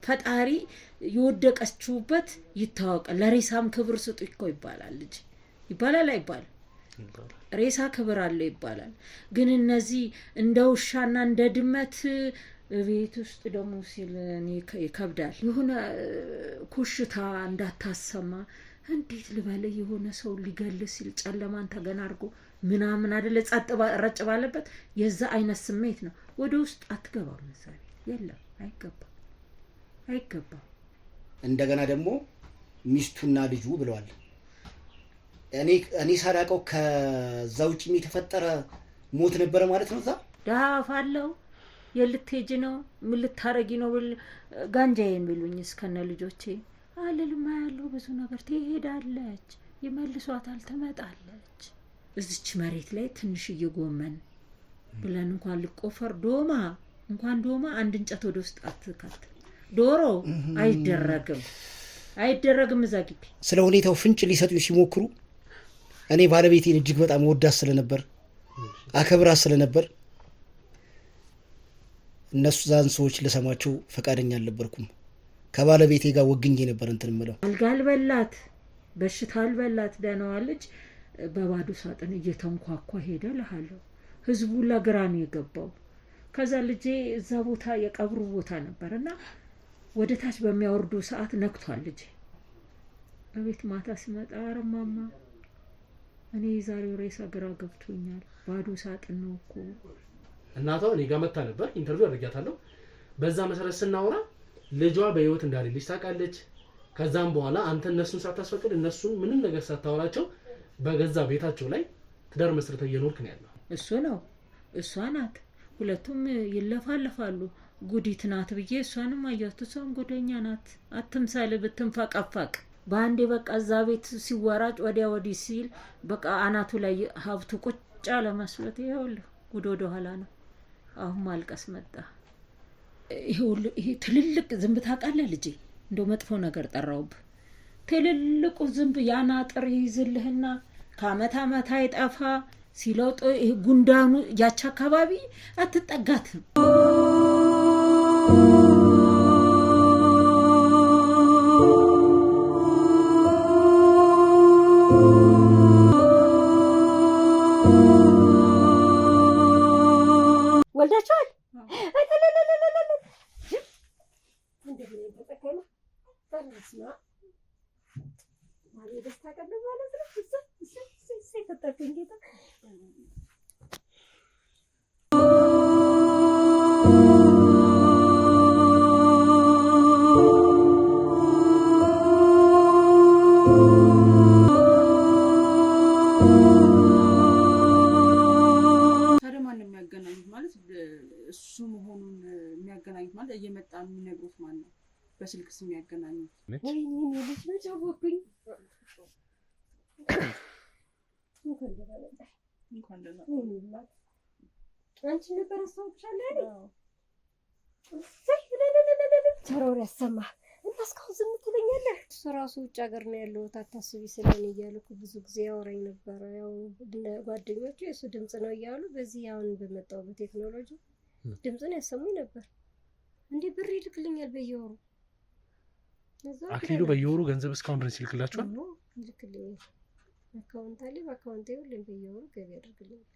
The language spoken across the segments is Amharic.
ፈጣሪ ይወደቀችውበት ይታወቅ ለሬሳም ክብር ስጡ ይባላል ልጅ ይባላል አይባል ሬሳ ክብር አለ ይባላል ግን እነዚህ እንደ ውሻና እንደ ድመት ቤት ውስጥ ደሞ ሲል እኔ ይከብዳል የሆነ ኩሽታ እንዳታሰማ እንዴት ልበለ የሆነ ሰው ሊገል ሲል ጨለማን ተገናርጎ ምናምን አይደለ ጻጥባ ረጭ ባለበት የዛ አይነት ስሜት ነው ወደ ውስጥ አትገባም መሰለኝ የለም አይገባ እንደገና ደግሞ ሚስቱና ልጁ ብለዋል እኔ ሳላቀው ከዛውጭ የተፈጠረ ሞት ነበር ማለት ነው ዳፋለው የልትሄጂ ነው ምን ልታረጊ ነው ጋንጃ የሚሉኝ እስከነ ልጆቼ አለልማ ያለው ብዙ ነገር ትሄዳለች ይመልሷታል ተመጣለች እዚች መሬት ላይ ትንሽ እየጎመን ብለን እንኳን ልቆፈር ዶማ አንድ እንጨት ወደ ውስጥ አትከት ዶሮ አይደረግም ዘግቢ ስለ ሁኔታው ፍንጭ ሊሰጡ ሲሞክሩ እኔ ባለቤቴን እጅግ በጣም ወዳስ ስለነበር አከብራ ስለነበር እነሱ ዛን ሰዎች ለሰማቸው ፈቃደኛ አልነበርኩም ከባለቤቴ ጋር ወግኜ ነበር እንትን ምለው አልጋልበላት በሽታል በላት ደናዋለች በባዶ ሳጥን እየተንኳኳ ሄደ ለሃለው ህዝቡ ለግራም የገባው ከዛ ልጄ እዛ ቦታ የቀብሩ ቦታ ነበርና ወደ ታች በሚያወርዱ ሰዓት ነክቷል ልጄ በቤት ማታ ሲመጣ አረማማ እኔ ዛሬው ሬሳ ግራ ገብቶኛል ባዶ ሳጥን ነው እኮ እናቷ እኔ ጋር መጣ ነበር ኢንተርቪው አድርጋታለሁ በዛ መሰረት ስናወራ ልጇ በህይወት እንዳለች ታውቃለች ከዛም በኋላ አንተ እነሱን ሳታስፈቅድ እነሱን ምንም ነገር ሳታወራቸው በገዛ ቤታቸው ላይ ትዳር መስርተው እየኖርክ ነው ያለው እሱ ነው እሷ ናት ሁለቱም ይለፋለፋሉ ጉዲት ናት ብዬ እሷንም አያቱ ሰውን ጎደኛ ናት አትምሳለ ብትንፈቀፈቅ ባንዴ በቃ እዛ ቤት ሲወራጭ ወዲያ ሲል በቃ አናቱ ላይ ሀብቱ ቁጭ አለ መስሎት ይኸውልህ ወደ ኋላ ነው አሁን ማልቀስ መጣ ይሄ ትልልቅ ዝንብ ታውቃለህ ልጄ እንደው መጥፎ ነገር ጠራውብ ትልልቁ ዝንብ ያናጥር ይዝልህና ከአመት አይጠፋ ሲለውጥ ይሄ ጉንዳኑ ያቻ አካባቢ አትጠጋትም ወልዳቻል እሱ መሆኑን የሚያገናኙት ማለት እየመጣ የሚነግሩት ማን ነው በስልክስ የሚያገናኙት ወይኔ ልጅ መጫወኩኝ እንኳን ደህና አንቺ ነበር አስተውቻለሁ አይደል ተሮር ያሰማ እንታስካው ዝም ትለኛለህ ራሱ ውጭ ሀገር ነው ያለው ታታስቢ ስለኔ እያልኩ ብዙ ጊዜ ያወራኝ ነበር ያው ጓደኞቹ የሱ ድምጽ ነው እያሉ በዚህ አሁን በመጣው በቴክኖሎጂ ድምጽን ያሰሙኝ ነበር እንዴ ብር ይልክልኛል በየወሩ አክሊሉ በየወሩ ገንዘብ እስካሁን ድረስ ይልክላችኋል ይልክልኛል አካውንት አለ በአካውንቴ ሁሌም በየወሩ ገቢ ያደርግልኛል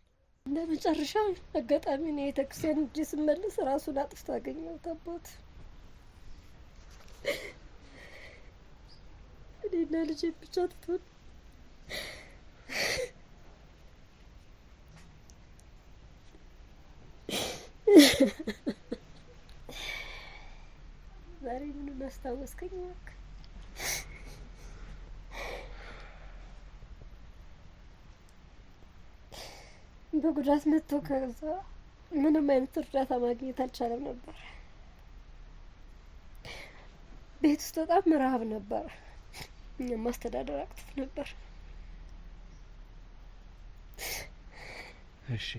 እና መጨረሻ አጋጣሚ ነው የታክሲን እጅ ስመለስ ራሱን አጥፍቶ አገኘሁት አባት እኔና ልጄ ብቻ ትቶን ዛሬ ምን አስታወስከኝ ወክ በጉዳት መጥቶ ከዛ ምንም አይነት እርዳታ ማግኘት አልቻለም ነበር ቤት ውስጥ በጣም ረሃብ ነበር ማስተዳደር አቅቶት ነበር እሺ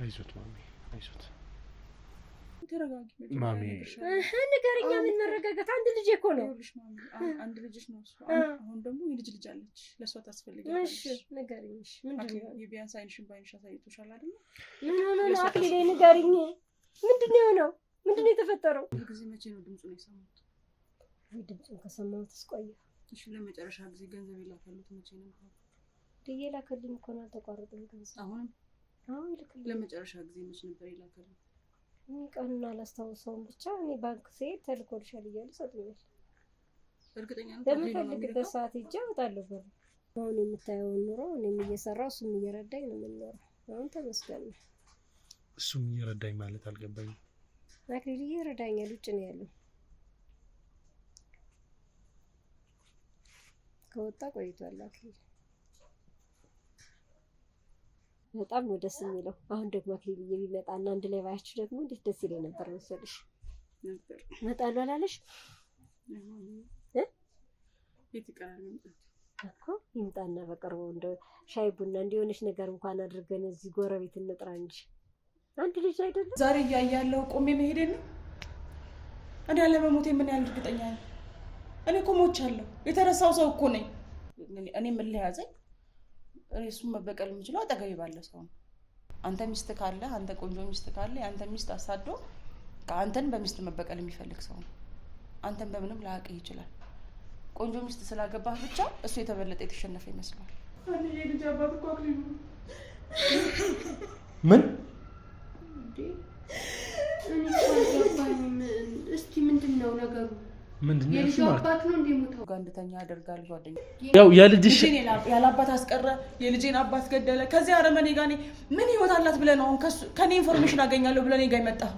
አይዞት ማሚ አይዞት ተረጋጊ ማሚ ንገረኛ ምን መረጋጋት አንድ ልጅ እኮ ነው አንድ ልጅ ነው አሁን ደግሞ የልጅ አለች ለሷ ታስፈልጋለች እሺ ንገረኝ ምንድነው የቢያንስ አይንሽን ባይንሽ ሳይቶሻል አይደል ምን ሆነ ነው አክሊሌ ንገረኝ ምንድነው የሆነው? ምንድነው የተፈጠረው? ጊዜ መቼ ነው ድምፁን የሰማሁት? ድምፁን ከሰማሁት እስቆየ። እሺ ለመጨረሻ ጊዜ ገንዘብ የላከሉት መቼ ነው? የላከልኝ እኮ ነው አልተቋረጠም ገንዘብ። አሁንም? አዎ ይልክልኝ። ለመጨረሻ ጊዜ መቼ ነበር የላከሉት? እኔ ቀኑን አላስታውሰውም። ብቻ እኔ ባንክ ስሄድ ተልኮልሻል እያሉ ሰጡኛል። እርግጠኛ ነው? በምፈልግበት ሰዓት ሄጄ አወጣለሁ ብር። አሁን የምታየውን ኑሮ እኔም እየሰራሁ እሱም እየረዳኝ ነው የምንኖረው። አሁን ተመስገን ነው። እሱም እየረዳኝ ማለት አልገባኝም። አክሊል እየረዳኛል፣ ውጭ ነው ያለው። ከወጣ ቆይቷል አክሊል። በጣም ነው ደስ የሚለው። አሁን ደግሞ አክሊል ቢመጣና አንድ ላይ ባያችሁ ደግሞ እንዴት ደስ ይለኝ ነበር መሰለሽ። ነበር እመጣለሁ አላለሽ የት ይቀራል መምጣት እኮ። ይምጣና በቅርቡ እንደ ሻይ ቡና እንዲሆነሽ ነገር እንኳን አድርገን እዚህ ጎረቤት እንጥራ እንጂ አንድ ልጅ አይደለም። ዛሬ እያያለሁ ቆሜ መሄዴ ነው። እኔ ያለመሞቴ ምን ያህል እርግጠኛ ነኝ? እኔ እኮ ሞቻለሁ። የተረሳው ሰው እኮ ነኝ። እኔ ምን ልያዘኝ? እኔ እሱን መበቀል የምችለው አጠገቤ ባለ ሰው ነው። አንተ ሚስት ካለ፣ አንተ ቆንጆ ሚስት ካለ፣ የአንተ ሚስት አሳዶ አንተን በሚስት መበቀል የሚፈልግ ሰው ነው። አንተን በምንም ላያውቅህ ይችላል። ቆንጆ ሚስት ስላገባህ ብቻ እሱ የተበለጠ የተሸነፈ ይመስላል። እኔ የልጅ አባት እኮ አክሊሉ። ምን እስቲ ምንድነው ነገሩ? ምንድነው የልጅ እሱ ማለት? አባት ነው እንደሞተው ጋር እንደተኛ ያደርጋል። ጓደኛ ያው የልጅሽ ያለ አባት አስቀረ፣ የልጄን አባት ገደለ። ከዚህ አረመኔ ጋር እኔ ምን ህይወት አላት ብለህ ነው አሁን ከኔ ኢንፎርሜሽን አገኛለሁ ብለህ እኔ ጋር የመጣህ?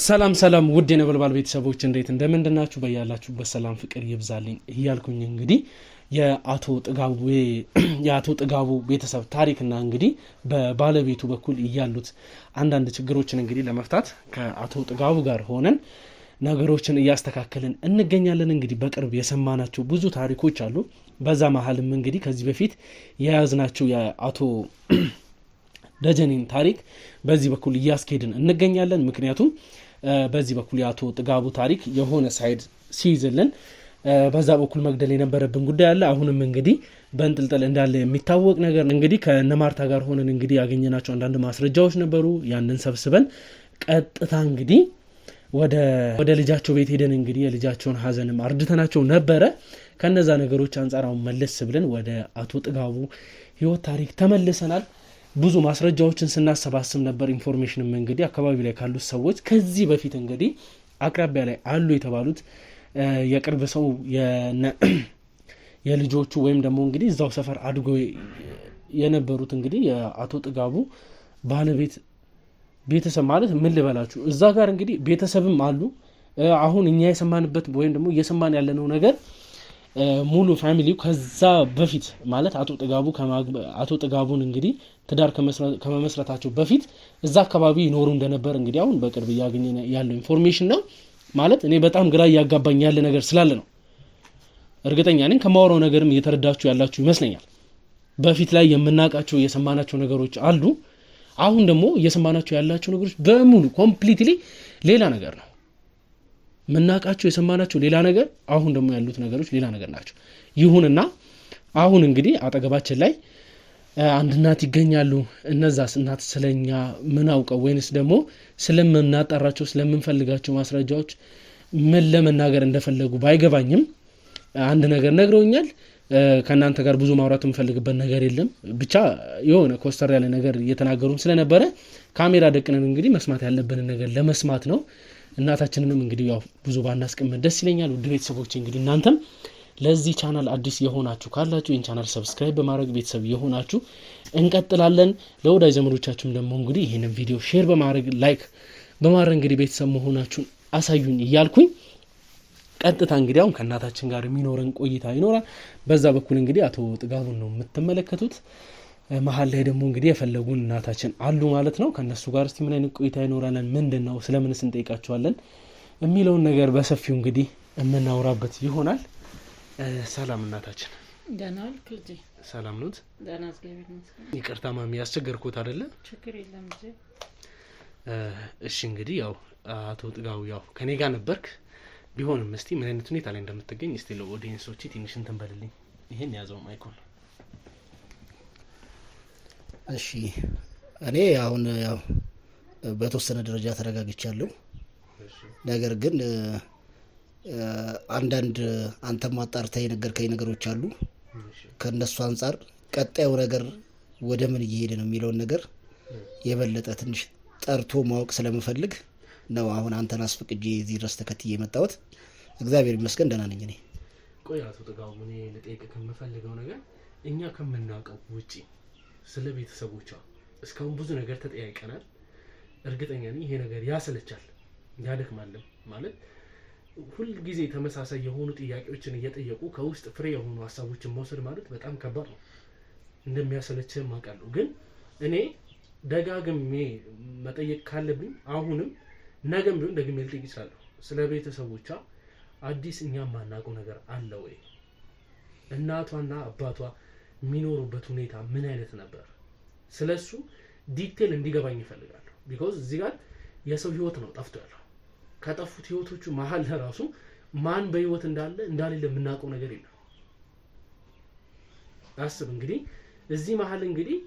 ሰላም ሰላም ውድ የነበልባል ቤተሰቦች እንዴት እንደምንድናችሁ? በያላችሁበት ሰላም ፍቅር ይብዛልኝ እያልኩኝ እንግዲህ የአቶ ጥጋቡ ቤተሰብ ታሪክና እንግዲህ በባለቤቱ በኩል እያሉት አንዳንድ ችግሮችን እንግዲህ ለመፍታት ከአቶ ጥጋቡ ጋር ሆነን ነገሮችን እያስተካከልን እንገኛለን። እንግዲህ በቅርብ የሰማናቸው ብዙ ታሪኮች አሉ። በዛ መሀልም እንግዲህ ከዚህ በፊት የያዝናቸው የአቶ ደጀኔን ታሪክ በዚህ በኩል እያስኬድን እንገኛለን። ምክንያቱም በዚህ በኩል የአቶ ጥጋቡ ታሪክ የሆነ ሳይድ ሲይዝልን በዛ በኩል መግደል የነበረብን ጉዳይ አለ። አሁንም እንግዲህ በእንጥልጥል እንዳለ የሚታወቅ ነገር እንግዲህ ከነማርታ ጋር ሆነን እንግዲህ ያገኘናቸው አንዳንድ ማስረጃዎች ነበሩ። ያንን ሰብስበን ቀጥታ እንግዲህ ወደ ልጃቸው ቤት ሄደን እንግዲህ የልጃቸውን ሀዘንም አርድተናቸው ነበረ። ከነዛ ነገሮች አንጻር አሁን መለስ ብለን ወደ አቶ ጥጋቡ ህይወት ታሪክ ተመልሰናል። ብዙ ማስረጃዎችን ስናሰባስብ ነበር። ኢንፎርሜሽንም እንግዲህ አካባቢ ላይ ካሉት ሰዎች ከዚህ በፊት እንግዲህ አቅራቢያ ላይ አሉ የተባሉት የቅርብ ሰው የልጆቹ ወይም ደግሞ እንግዲህ እዛው ሰፈር አድጎ የነበሩት እንግዲህ የአቶ ጥጋቡ ባለቤት ቤተሰብ ማለት ምን ልበላችሁ፣ እዛ ጋር እንግዲህ ቤተሰብም አሉ። አሁን እኛ የሰማንበት ወይም ደግሞ እየሰማን ያለነው ነገር ሙሉ ፋሚሊው ከዛ በፊት ማለት አቶ ጥጋቡን እንግዲህ ትዳር ከመመስረታቸው በፊት እዛ አካባቢ ይኖሩ እንደነበር እንግዲህ አሁን በቅርብ እያገኘ ያለው ኢንፎርሜሽን ነው። ማለት እኔ በጣም ግራ እያጋባኝ ያለ ነገር ስላለ ነው። እርግጠኛ ነኝ ከማወራው ነገርም እየተረዳችሁ ያላችሁ ይመስለኛል። በፊት ላይ የምናውቃቸው የሰማናቸው ነገሮች አሉ። አሁን ደግሞ እየሰማናቸው ያላቸው ነገሮች በሙሉ ኮምፕሊትሊ ሌላ ነገር ነው። የምናውቃቸው የሰማናቸው ሌላ ነገር፣ አሁን ደግሞ ያሉት ነገሮች ሌላ ነገር ናቸው። ይሁንና አሁን እንግዲህ አጠገባችን ላይ አንድ እናት ይገኛሉ። እነዛስ እናት ስለኛ ምን አውቀው ወይንስ ደግሞ ስለምናጣራቸው ስለምንፈልጋቸው ማስረጃዎች ምን ለመናገር እንደፈለጉ ባይገባኝም አንድ ነገር ነግረውኛል። ከእናንተ ጋር ብዙ ማውራት የምፈልግበት ነገር የለም። ብቻ የሆነ ኮስተር ያለ ነገር እየተናገሩን ስለነበረ ካሜራ ደቅነን እንግዲህ መስማት ያለብንን ነገር ለመስማት ነው። እናታችንንም እንግዲህ ያው ብዙ ባናስቀምጥ ደስ ይለኛል። ውድ ቤተሰቦች እንግዲህ እናንተም ለዚህ ቻናል አዲስ የሆናችሁ ካላችሁ ይህን ቻናል ሰብስክራይብ በማድረግ ቤተሰብ የሆናችሁ እንቀጥላለን። ለወዳጅ ዘመዶቻችሁም ደግሞ እንግዲህ ይህንን ቪዲዮ ሼር በማድረግ ላይክ በማድረግ እንግዲህ ቤተሰብ መሆናችሁን አሳዩኝ እያልኩኝ ቀጥታ እንግዲህ አሁን ከእናታችን ጋር የሚኖረን ቆይታ ይኖራል። በዛ በኩል እንግዲህ አቶ ጥጋቡን ነው የምትመለከቱት። መሀል ላይ ደግሞ እንግዲህ የፈለጉን እናታችን አሉ ማለት ነው። ከነሱ ጋር እስቲ ምን አይነት ቆይታ ይኖራለን፣ ምንድን ነው ስለምንስ እንጠይቃቸዋለን የሚለውን ነገር በሰፊው እንግዲህ የምናወራበት ይሆናል። ሰላም እናታችን። ደህና ዋልክ ልጄ? ሰላም ኖት? ደህና እግዚአብሔር ይመስገን። ይቅርታ ማሚ ያስቸገርኩት አይደለ? ችግር የለም ልጄ። እሺ እንግዲህ ያው አቶ ጥጋቡ ያው ከኔ ጋር ነበርክ። ቢሆንም እስቲ ምን አይነት ሁኔታ ላይ እንደምትገኝ እስቲ ለኦዲየንሶች ትንሽ እንትን በልልኝ። ይሄን ያዘው ማይኮን እሺ እኔ አሁን ያው በተወሰነ ደረጃ ተረጋግቻለሁ። ነገር ግን አንዳንድ አንተም አጣርተህ የነገርከኝ ነገሮች አሉ። ከነሱ አንጻር ቀጣዩ ነገር ወደ ምን እየሄደ ነው የሚለውን ነገር የበለጠ ትንሽ ጠርቶ ማወቅ ስለምፈልግ ነው አሁን አንተን አስፈቅጄ እዚህ ድረስ ተከትዬ የመጣሁት። እግዚአብሔር ይመስገን ደህና ነኝ። እኔ ቆይ አቶ ጥጋቡ፣ እኔ ልጠይቅህ ከምፈልገው ነገር እኛ ከምናውቀው ውጪ ስለ ቤተሰቦቿ እስካሁን ብዙ ነገር ተጠያይቀናል። እርግጠኛ ነኝ ይሄ ነገር ያሰለቻል፣ ያደክማልም። ማለት ሁል ጊዜ ተመሳሳይ የሆኑ ጥያቄዎችን እየጠየቁ ከውስጥ ፍሬ የሆኑ ሀሳቦችን መውሰድ ማለት በጣም ከባድ ነው። እንደሚያሰለችህም አውቃለሁ። ግን እኔ ደጋግሜ መጠየቅ ካለብኝ አሁንም ነገም ቢሆን ደግሜ ልጠይቅ እችላለሁ። ስለ ቤተሰቦቿ አዲስ እኛ የማናውቀው ነገር አለ ወይ? እናቷና አባቷ የሚኖሩበት ሁኔታ ምን አይነት ነበር? ስለሱ ዲቴል እንዲገባኝ ይፈልጋለሁ። ቢኮዝ እዚህ ጋር የሰው ህይወት ነው ጠፍቶ ያለው። ከጠፉት ህይወቶቹ መሀል ለራሱ ማን በህይወት እንዳሌለ የምናውቀው ነገር የለም። አስብ እንግዲህ እዚህ መሀል እንግዲህ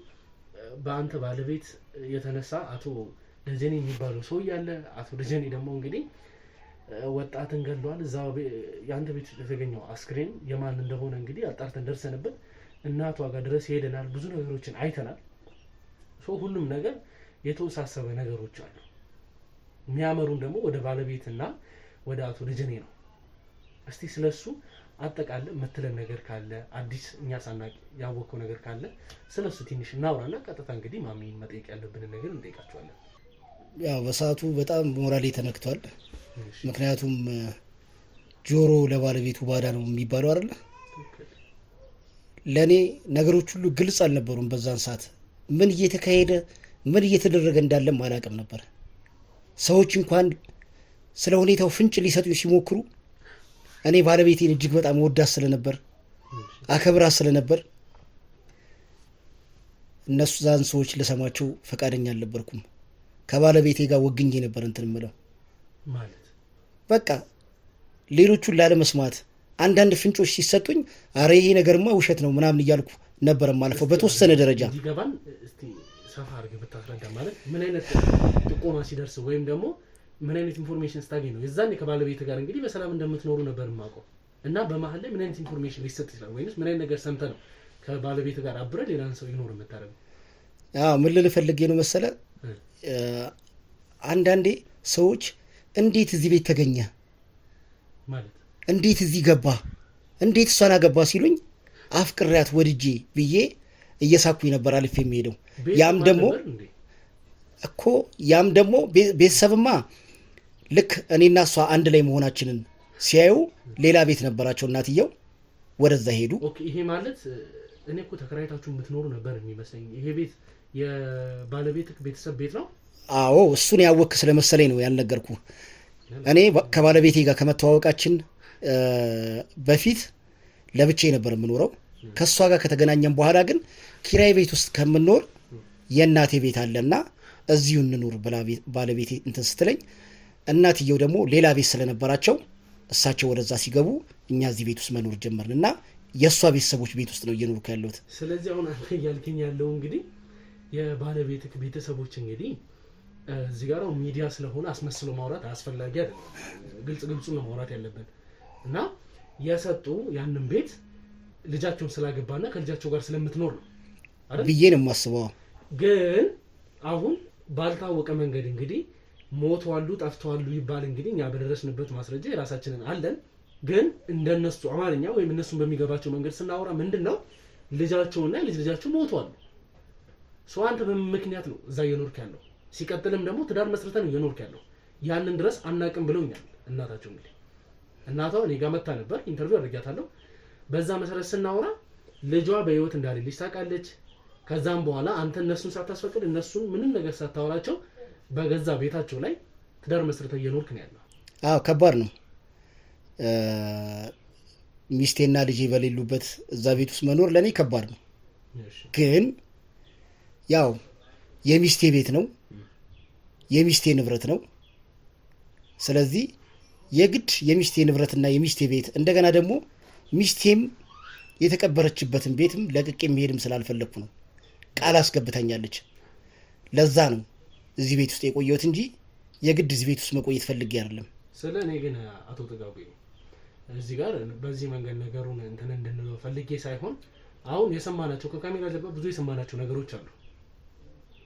በአንተ ባለቤት የተነሳ አቶ ደጀኔ የሚባለው ሰው ያለ፣ አቶ ደጀኔ ደግሞ እንግዲህ ወጣትን ገድሏል። እዛ የአንተ ቤት የተገኘው አስክሬን የማን እንደሆነ እንግዲህ አጣርተን ደርሰንበት እናቷ ጋር ድረስ ሄደናል። ብዙ ነገሮችን አይተናል። ሁሉም ነገር የተወሳሰበ ነገሮች አሉ። የሚያመሩን ደግሞ ወደ ባለቤትና ወደ አቶ ደጀኔ ነው። እስቲ ስለሱ አጠቃለ የምትለን ነገር ካለ አዲስ እኛ ሳናቅ ያወቀው ነገር ካለ ስለሱ ትንሽ እናውራና ቀጥታ እንግዲህ ማሚን መጠየቅ ያለብንን ነገር እንጠይቃቸዋለን። ያው በሰዓቱ በጣም ሞራሌ ተነክቷል። ምክንያቱም ጆሮ ለባለቤቱ ባዳ ነው የሚባለው አይደል? ለኔ ነገሮች ሁሉ ግልጽ አልነበሩም። በዛን ሰዓት ምን እየተካሄደ ምን እየተደረገ እንዳለም አላውቅም ነበር። ሰዎች እንኳን ስለ ሁኔታው ፍንጭ ሊሰጡ ሲሞክሩ እኔ ባለቤቴን እጅግ በጣም ወዳት ስለነበር አከብራት ስለነበር እነሱ ዛን ሰዎች ለሰማቸው ፈቃደኛ አልነበርኩም። ከባለቤቴ ጋር ወግኜ ነበር እንትን ምለው ማለት በቃ ሌሎቹን ላለመስማት አንዳንድ ፍንጮች ሲሰጡኝ አረ ይሄ ነገርማ ውሸት ነው ምናምን እያልኩ ነበር ማለፈው በተወሰነ ደረጃ። ይገባን እስቲ ሰፋ አድርገህ ብታስረዳ። ማለት ምን አይነት ጥቆማ ሲደርስ ወይም ደግሞ ምን አይነት ኢንፎርሜሽን ስታገኝ ነው የዛኔ ከባለቤት ጋር እንግዲህ በሰላም እንደምትኖሩ ነበር የማውቀው እና በመሀል ላይ ምን አይነት ኢንፎርሜሽን ሊሰጥ ይችላል? ወይስ ምን አይነት ነገር ሰምተህ ነው ከባለቤት ጋር አብረህ ሌላን ሰው ይኖር የምታደርገው? ምን ልል ፈልጌ ነው መሰለ፣ አንዳንዴ ሰዎች እንዴት እዚህ ቤት ተገኘ ማለት እንዴት እዚህ ገባ እንዴት እሷን አገባ ሲሉኝ አፍቅሪያት ወድጄ ብዬ እየሳኩኝ ነበር አልፌ የሚሄደው። ያም ደግሞ ቤተሰብማ ልክ እኔና እሷ አንድ ላይ መሆናችንን ሲያዩ ሌላ ቤት ነበራቸው እናትየው፣ ወደዛ ሄዱ። ኦኬ ይሄ ማለት እኔ እኮ ተከራይታችሁ የምትኖሩ ነበር የሚመስለኝ። ይሄ ቤት የባለቤት ቤተሰብ ቤት ነው? አዎ እሱን ያወክ ስለመሰለኝ ነው ያልነገርኩ። እኔ ከባለቤቴ ጋር ከመተዋወቃችን በፊት ለብቻዬ ነበር የምኖረው። ከእሷ ጋር ከተገናኘን በኋላ ግን ኪራይ ቤት ውስጥ ከምኖር የእናቴ ቤት አለና እዚሁ እንኑር ብላ ባለቤቴ እንትን ስትለኝ፣ እናትየው ደግሞ ሌላ ቤት ስለነበራቸው እሳቸው ወደዛ ሲገቡ እኛ እዚህ ቤት ውስጥ መኖር ጀመርን እና የእሷ ቤተሰቦች ቤት ውስጥ ነው እየኖርኩ ያለሁት። ስለዚህ አሁን አንተ እያልከኝ ያለው እንግዲህ የባለቤትህ ቤተሰቦች እንግዲህ እዚህ ጋር ሚዲያ ስለሆነ አስመስሎ ማውራት አስፈላጊ አይደለም። ግልጽ ነው ማውራት ያለብን እና የሰጡ ያንን ቤት ልጃቸውን ስላገባና ከልጃቸው ጋር ስለምትኖር ነው አይደል ብዬ ነው የማስበው። ግን አሁን ባልታወቀ መንገድ እንግዲህ ሞተዋሉ ጠፍተዋሉ ይባል እንግዲህ እኛ በደረስንበት ማስረጃ የራሳችንን አለን። ግን እንደነሱ አማርኛ ወይም እነሱን በሚገባቸው መንገድ ስናወራ ምንድነው ልጃቸውና ልጃቸው ሞተዋሉ። ሰው አንተ በምን ምክንያት ነው እዛ እየኖርክ ያለው? ሲቀጥልም ደግሞ ትዳር መስርተን እየኖርክ ያለው ያንን ድረስ አናቅም ብለውኛል እናታቸው። እንግዲህ እናቷ እኔ ጋር መታ ነበር፣ ኢንተርቪው አድርጊያታለሁ። በዛ መሰረት ስናወራ ልጇ በህይወት እንዳሌለች ታውቃለች። ከዛም በኋላ አንተ እነሱን ሳታስፈቅድ እነሱን ምንም ነገር ሳታወራቸው በገዛ ቤታቸው ላይ ትዳር መስርተህ እየኖርክ ነው ያለው። ከባድ ነው። ሚስቴና ልጄ በሌሉበት እዛ ቤት ውስጥ መኖር ለእኔ ከባድ ነው። ግን ያው የሚስቴ ቤት ነው፣ የሚስቴ ንብረት ነው። ስለዚህ የግድ የሚስቴ ንብረትና የሚስቴ ቤት እንደገና ደግሞ ሚስቴም የተቀበረችበትን ቤትም ለቅቄ የሚሄድም ስላልፈለግኩ ነው ቃል አስገብታኛለች። ለዛ ነው እዚህ ቤት ውስጥ የቆየሁት እንጂ የግድ እዚህ ቤት ውስጥ መቆየት ፈልጌ አይደለም። ስለ እኔ ግን አቶ ጥጋቡ እዚህ ጋር በዚህ መንገድ ነገሩን እንትን እንድንለው ፈልጌ ሳይሆን አሁን የሰማናቸው ከካሜራ ጀርባ ብዙ የሰማናቸው ነገሮች አሉ።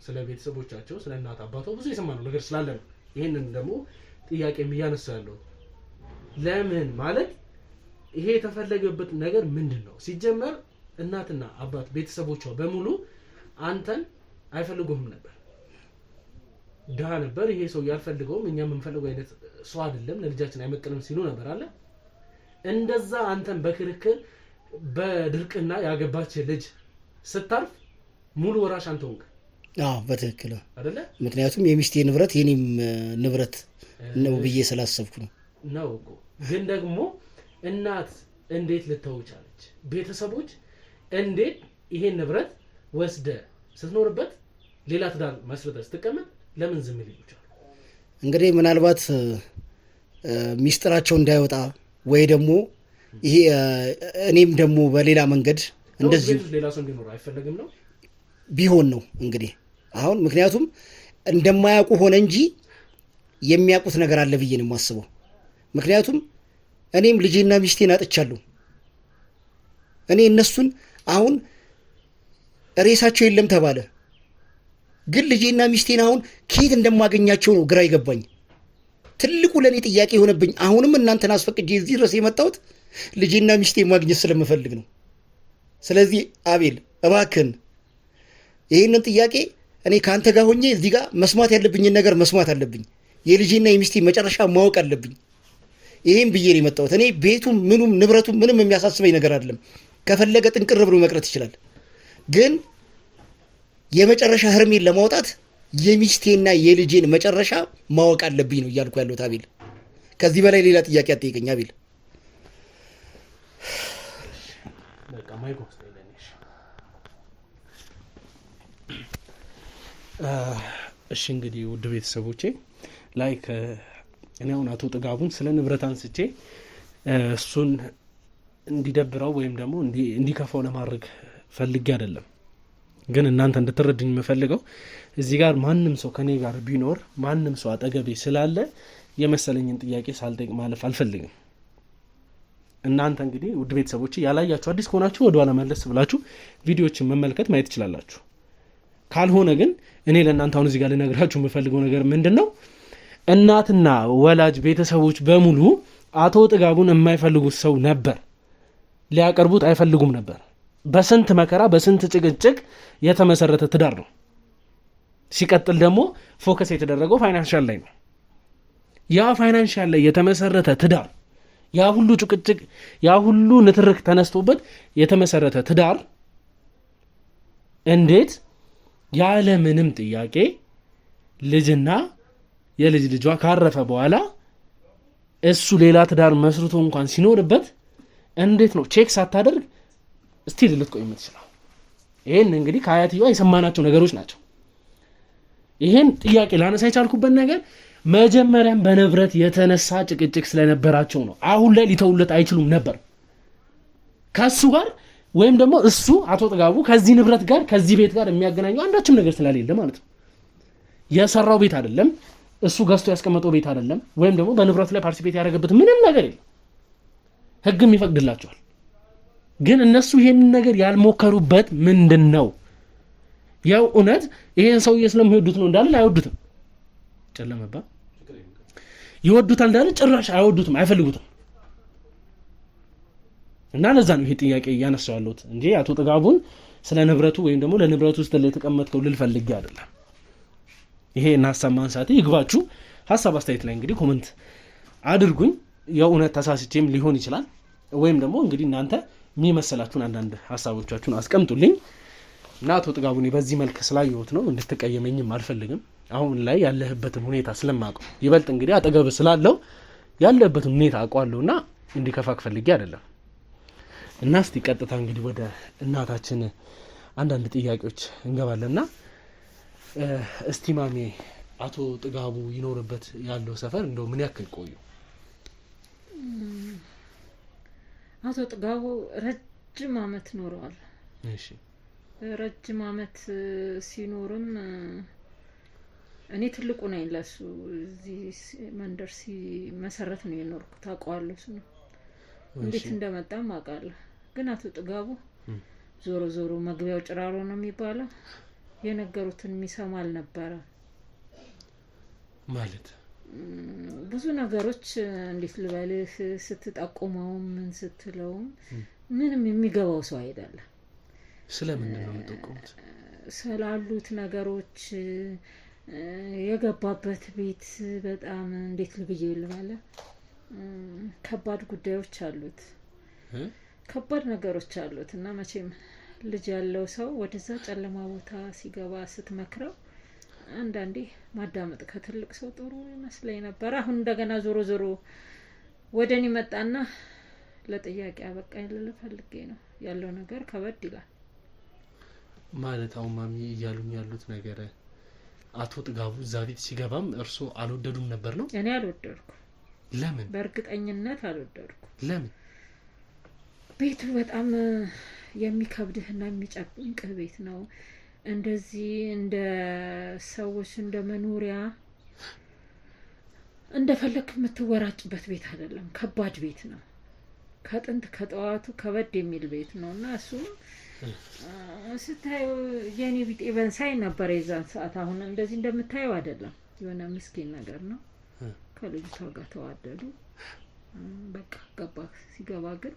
ስለ ቤተሰቦቻቸው ስለ እናት አባቷ ብዙ የሰማነው ነገር ስላለ ነው ይሄንን ደግሞ ጥያቄም እያነሳ ያለው። ለምን ማለት ይሄ የተፈለገበት ነገር ምንድነው? ሲጀመር እናትና አባት ቤተሰቦቿ በሙሉ አንተን አይፈልጉህም ነበር። ድሃ ነበር ይሄ ሰው ያልፈልገውም እኛ የምንፈልገው አይነት ሰው አይደለም ለልጃችን አይመጥንም ሲሉ ነበር አለ። እንደዛ አንተን በክርክር በድርቅና ያገባች ልጅ ስታርፍ ሙሉ ወራሽ አንተ ሆንክ። በትክክል አይደለ? ምክንያቱም የሚስቴ ንብረት የኔም ንብረት ነው ብዬ ስላሰብኩ ነው እኮ። ግን ደግሞ እናት እንዴት ልተው ቻለች? ቤተሰቦች እንዴት ይሄን ንብረት ወስደ ስትኖርበት ሌላ ትዳር መስርተ ስትቀመጥ ለምን ዝም ሊሉ ቻሉ? እንግዲህ ምናልባት ሚስጥራቸው እንዳይወጣ ወይ ደግሞ ይሄ እኔም ደግሞ በሌላ መንገድ እንደዚህ ሌላ ሰው እንዲኖር አይፈልግም ነው ቢሆን ነው እንግዲህ አሁን። ምክንያቱም እንደማያውቁ ሆነ እንጂ የሚያውቁት ነገር አለ ብዬ ነው የማስበው። ምክንያቱም እኔም ልጄና ሚስቴን አጥቻለሁ። እኔ እነሱን አሁን ሬሳቸው የለም ተባለ፣ ግን ልጄና ሚስቴን አሁን ከየት እንደማገኛቸው ነው ግራ ይገባኝ። ትልቁ ለእኔ ጥያቄ የሆነብኝ አሁንም እናንተን አስፈቅጄ እዚህ ድረስ የመጣሁት ልጄና ሚስቴን ማግኘት ስለምፈልግ ነው። ስለዚህ አቤል እባክህን ይህንን ጥያቄ እኔ ከአንተ ጋር ሆኜ እዚህ ጋር መስማት ያለብኝን ነገር መስማት አለብኝ። የልጄና የሚስቴ መጨረሻ ማወቅ አለብኝ። ይህም ብዬ ነው የመጣሁት። እኔ ቤቱም ምኑም ንብረቱም ምንም የሚያሳስበኝ ነገር አይደለም። ከፈለገ ጥንቅር ብሎ መቅረት ይችላል። ግን የመጨረሻ ህርሜን ለማውጣት የሚስቴና የልጄን መጨረሻ ማወቅ አለብኝ ነው እያልኩ ያለሁት አቤል። ከዚህ በላይ ሌላ ጥያቄ አትጠይቀኝ አቤል። እሺ እንግዲህ ውድ ቤተሰቦቼ ላይክ እኔ አሁን አቶ ጥጋቡን ስለ ንብረት አንስቼ እሱን እንዲደብረው ወይም ደግሞ እንዲከፋው ለማድረግ ፈልጌ አይደለም። ግን እናንተ እንድትረዱኝ የምፈልገው እዚህ ጋር ማንም ሰው ከኔ ጋር ቢኖር ማንም ሰው አጠገቤ ስላለ የመሰለኝን ጥያቄ ሳልጠይቅ ማለፍ አልፈልግም። እናንተ እንግዲህ ውድ ቤተሰቦቼ ያላያችሁ አዲስ ከሆናችሁ ወደ ኋላ መለስ ብላችሁ ቪዲዮዎችን መመልከት ማየት ትችላላችሁ። ካልሆነ ግን እኔ ለእናንተ አሁን እዚህ ጋር ልነግራችሁ የምፈልገው ነገር ምንድነው፣ እናትና ወላጅ ቤተሰቦች በሙሉ አቶ ጥጋቡን የማይፈልጉት ሰው ነበር። ሊያቀርቡት አይፈልጉም ነበር። በስንት መከራ በስንት ጭቅጭቅ የተመሰረተ ትዳር ነው። ሲቀጥል ደግሞ ፎከስ የተደረገው ፋይናንሻል ላይ ነው። ያ ፋይናንሻል ላይ የተመሰረተ ትዳር፣ ያ ሁሉ ጭቅጭቅ፣ ያ ሁሉ ንትርክ ተነስቶበት የተመሰረተ ትዳር እንዴት ያለ ምንም ጥያቄ ልጅና የልጅ ልጇ ካረፈ በኋላ እሱ ሌላ ትዳር መስርቶ እንኳን ሲኖርበት እንዴት ነው ቼክ ሳታደርግ ስቲል ልትቆይ የምትችለው? ይሄን እንግዲህ ከአያትየዋ የሰማናቸው ነገሮች ናቸው። ይሄን ጥያቄ ላነሳ የቻልኩበት ነገር መጀመሪያም በንብረት የተነሳ ጭቅጭቅ ስለነበራቸው ነው። አሁን ላይ ሊተውለት አይችሉም ነበር ከሱ ጋር ወይም ደግሞ እሱ አቶ ጥጋቡ ከዚህ ንብረት ጋር ከዚህ ቤት ጋር የሚያገናኘው አንዳችም ነገር ስለሌለ ማለት ነው። የሰራው ቤት አይደለም፣ እሱ ገዝቶ ያስቀመጠው ቤት አይደለም፣ ወይም ደግሞ በንብረቱ ላይ ፓርቲሲፔት ያደረገበት ምንም ነገር የለም። ህግም ይፈቅድላቸዋል። ግን እነሱ ይሄንን ነገር ያልሞከሩበት ምንድን ነው? ያው እውነት ይሄን ሰውዬ ስለሚወዱት ነው እንዳለ አይወዱትም። ጨለመባ ይወዱታል እንዳለ ጭራሽ አይወዱትም፣ አይፈልጉትም። እና ለዛ ነው ይሄ ጥያቄ እያነሳው ያለሁት እንጂ አቶ ጥጋቡን ስለ ንብረቱ ወይም ደግሞ ለንብረቱ ውስጥ የተቀመጥከው ልልፈልግ አይደለም። ይሄን ሀሳብ ማንሳት ይግባችሁ። ሀሳብ አስተያየት ላይ እንግዲህ ኮሜንት አድርጉኝ። የእውነት ተሳስቼም ሊሆን ይችላል፣ ወይም ደግሞ እንግዲህ እናንተ የሚመስላችሁን አንዳንድ ሀሳቦቻችሁን አስቀምጡልኝ። እና አቶ ጥጋቡን በዚህ መልክ ስላየሁት ነው፣ እንድትቀየመኝም አልፈልግም። አሁን ላይ ያለህበትን ሁኔታ ስለማውቀው ይበልጥ እንግዲህ አጠገብ ስላለው ያለህበትን ሁኔታ አውቀዋለሁና እንዲከፋክ ፈልጌ አይደለም። እና እስቲ ቀጥታ እንግዲህ ወደ እናታችን አንዳንድ ጥያቄዎች እንገባለንና እስቲ ማሜ አቶ ጥጋቡ ይኖርበት ያለው ሰፈር እንደው ምን ያክል ቆዩ? አቶ ጥጋቡ ረጅም አመት ኖረዋል። እሺ ረጅም አመት ሲኖርም እኔ ትልቁ ነኝ ለሱ። እዚህ መንደር ሲመሰረት ነው የኖርኩት። አውቀዋለሁ እሱ ነው እንዴት እንደመጣም አውቃለሁ። ግን አቶ ጥጋቡ ዞሮ ዞሮ መግቢያው ጭራሮ ነው የሚባለው። የነገሩትን የሚሰማ አልነበረ ማለት ብዙ ነገሮች እንዴት ልበልህ ስትጠቁመው ምን ስትለው ምንም የሚገባው ሰው አይደለም። ስለምንድን ነው የምትጠቁሙት? ስላሉት ነገሮች የገባበት ቤት በጣም እንዴት ልብዬ ልባለ ከባድ ጉዳዮች አሉት። ከባድ ነገሮች አሉት እና መቼም ልጅ ያለው ሰው ወደዛ ጨለማ ቦታ ሲገባ ስትመክረው አንዳንዴ ማዳመጥ ከትልቅ ሰው ጥሩ ይመስለኝ ነበር። አሁን እንደገና ዞሮ ዞሮ ወደኔ መጣና ለጥያቄ አበቃኝ ልል ፈልጌ ነው። ያለው ነገር ከበድ ይላል ማለት አሁን ማሚ እያሉኝ ያሉት ነገር አቶ ጥጋቡ እዛ ቤት ሲገባም እርሶ አልወደዱም ነበር ነው? እኔ አልወደድኩም። ለምን? በእርግጠኝነት አልወደድኩም። ለምን? ቤቱ በጣም የሚከብድህና የሚጨንቅ ቤት ነው። እንደዚህ እንደ ሰዎች እንደ መኖሪያ እንደፈለክ የምትወራጭበት ቤት አይደለም። ከባድ ቤት ነው። ከጥንት ከጠዋቱ ከበድ የሚል ቤት ነውና እሱ ስታዩ የኔ ቢጤ በንሳይ ነበር የዛን ሰዓት። አሁን እንደዚህ እንደምታየው አይደለም። የሆነ ምስኪን ነገር ነው። ከልጅቷ ጋር ተዋደዱ። በቃ ገባ። ሲገባ ግን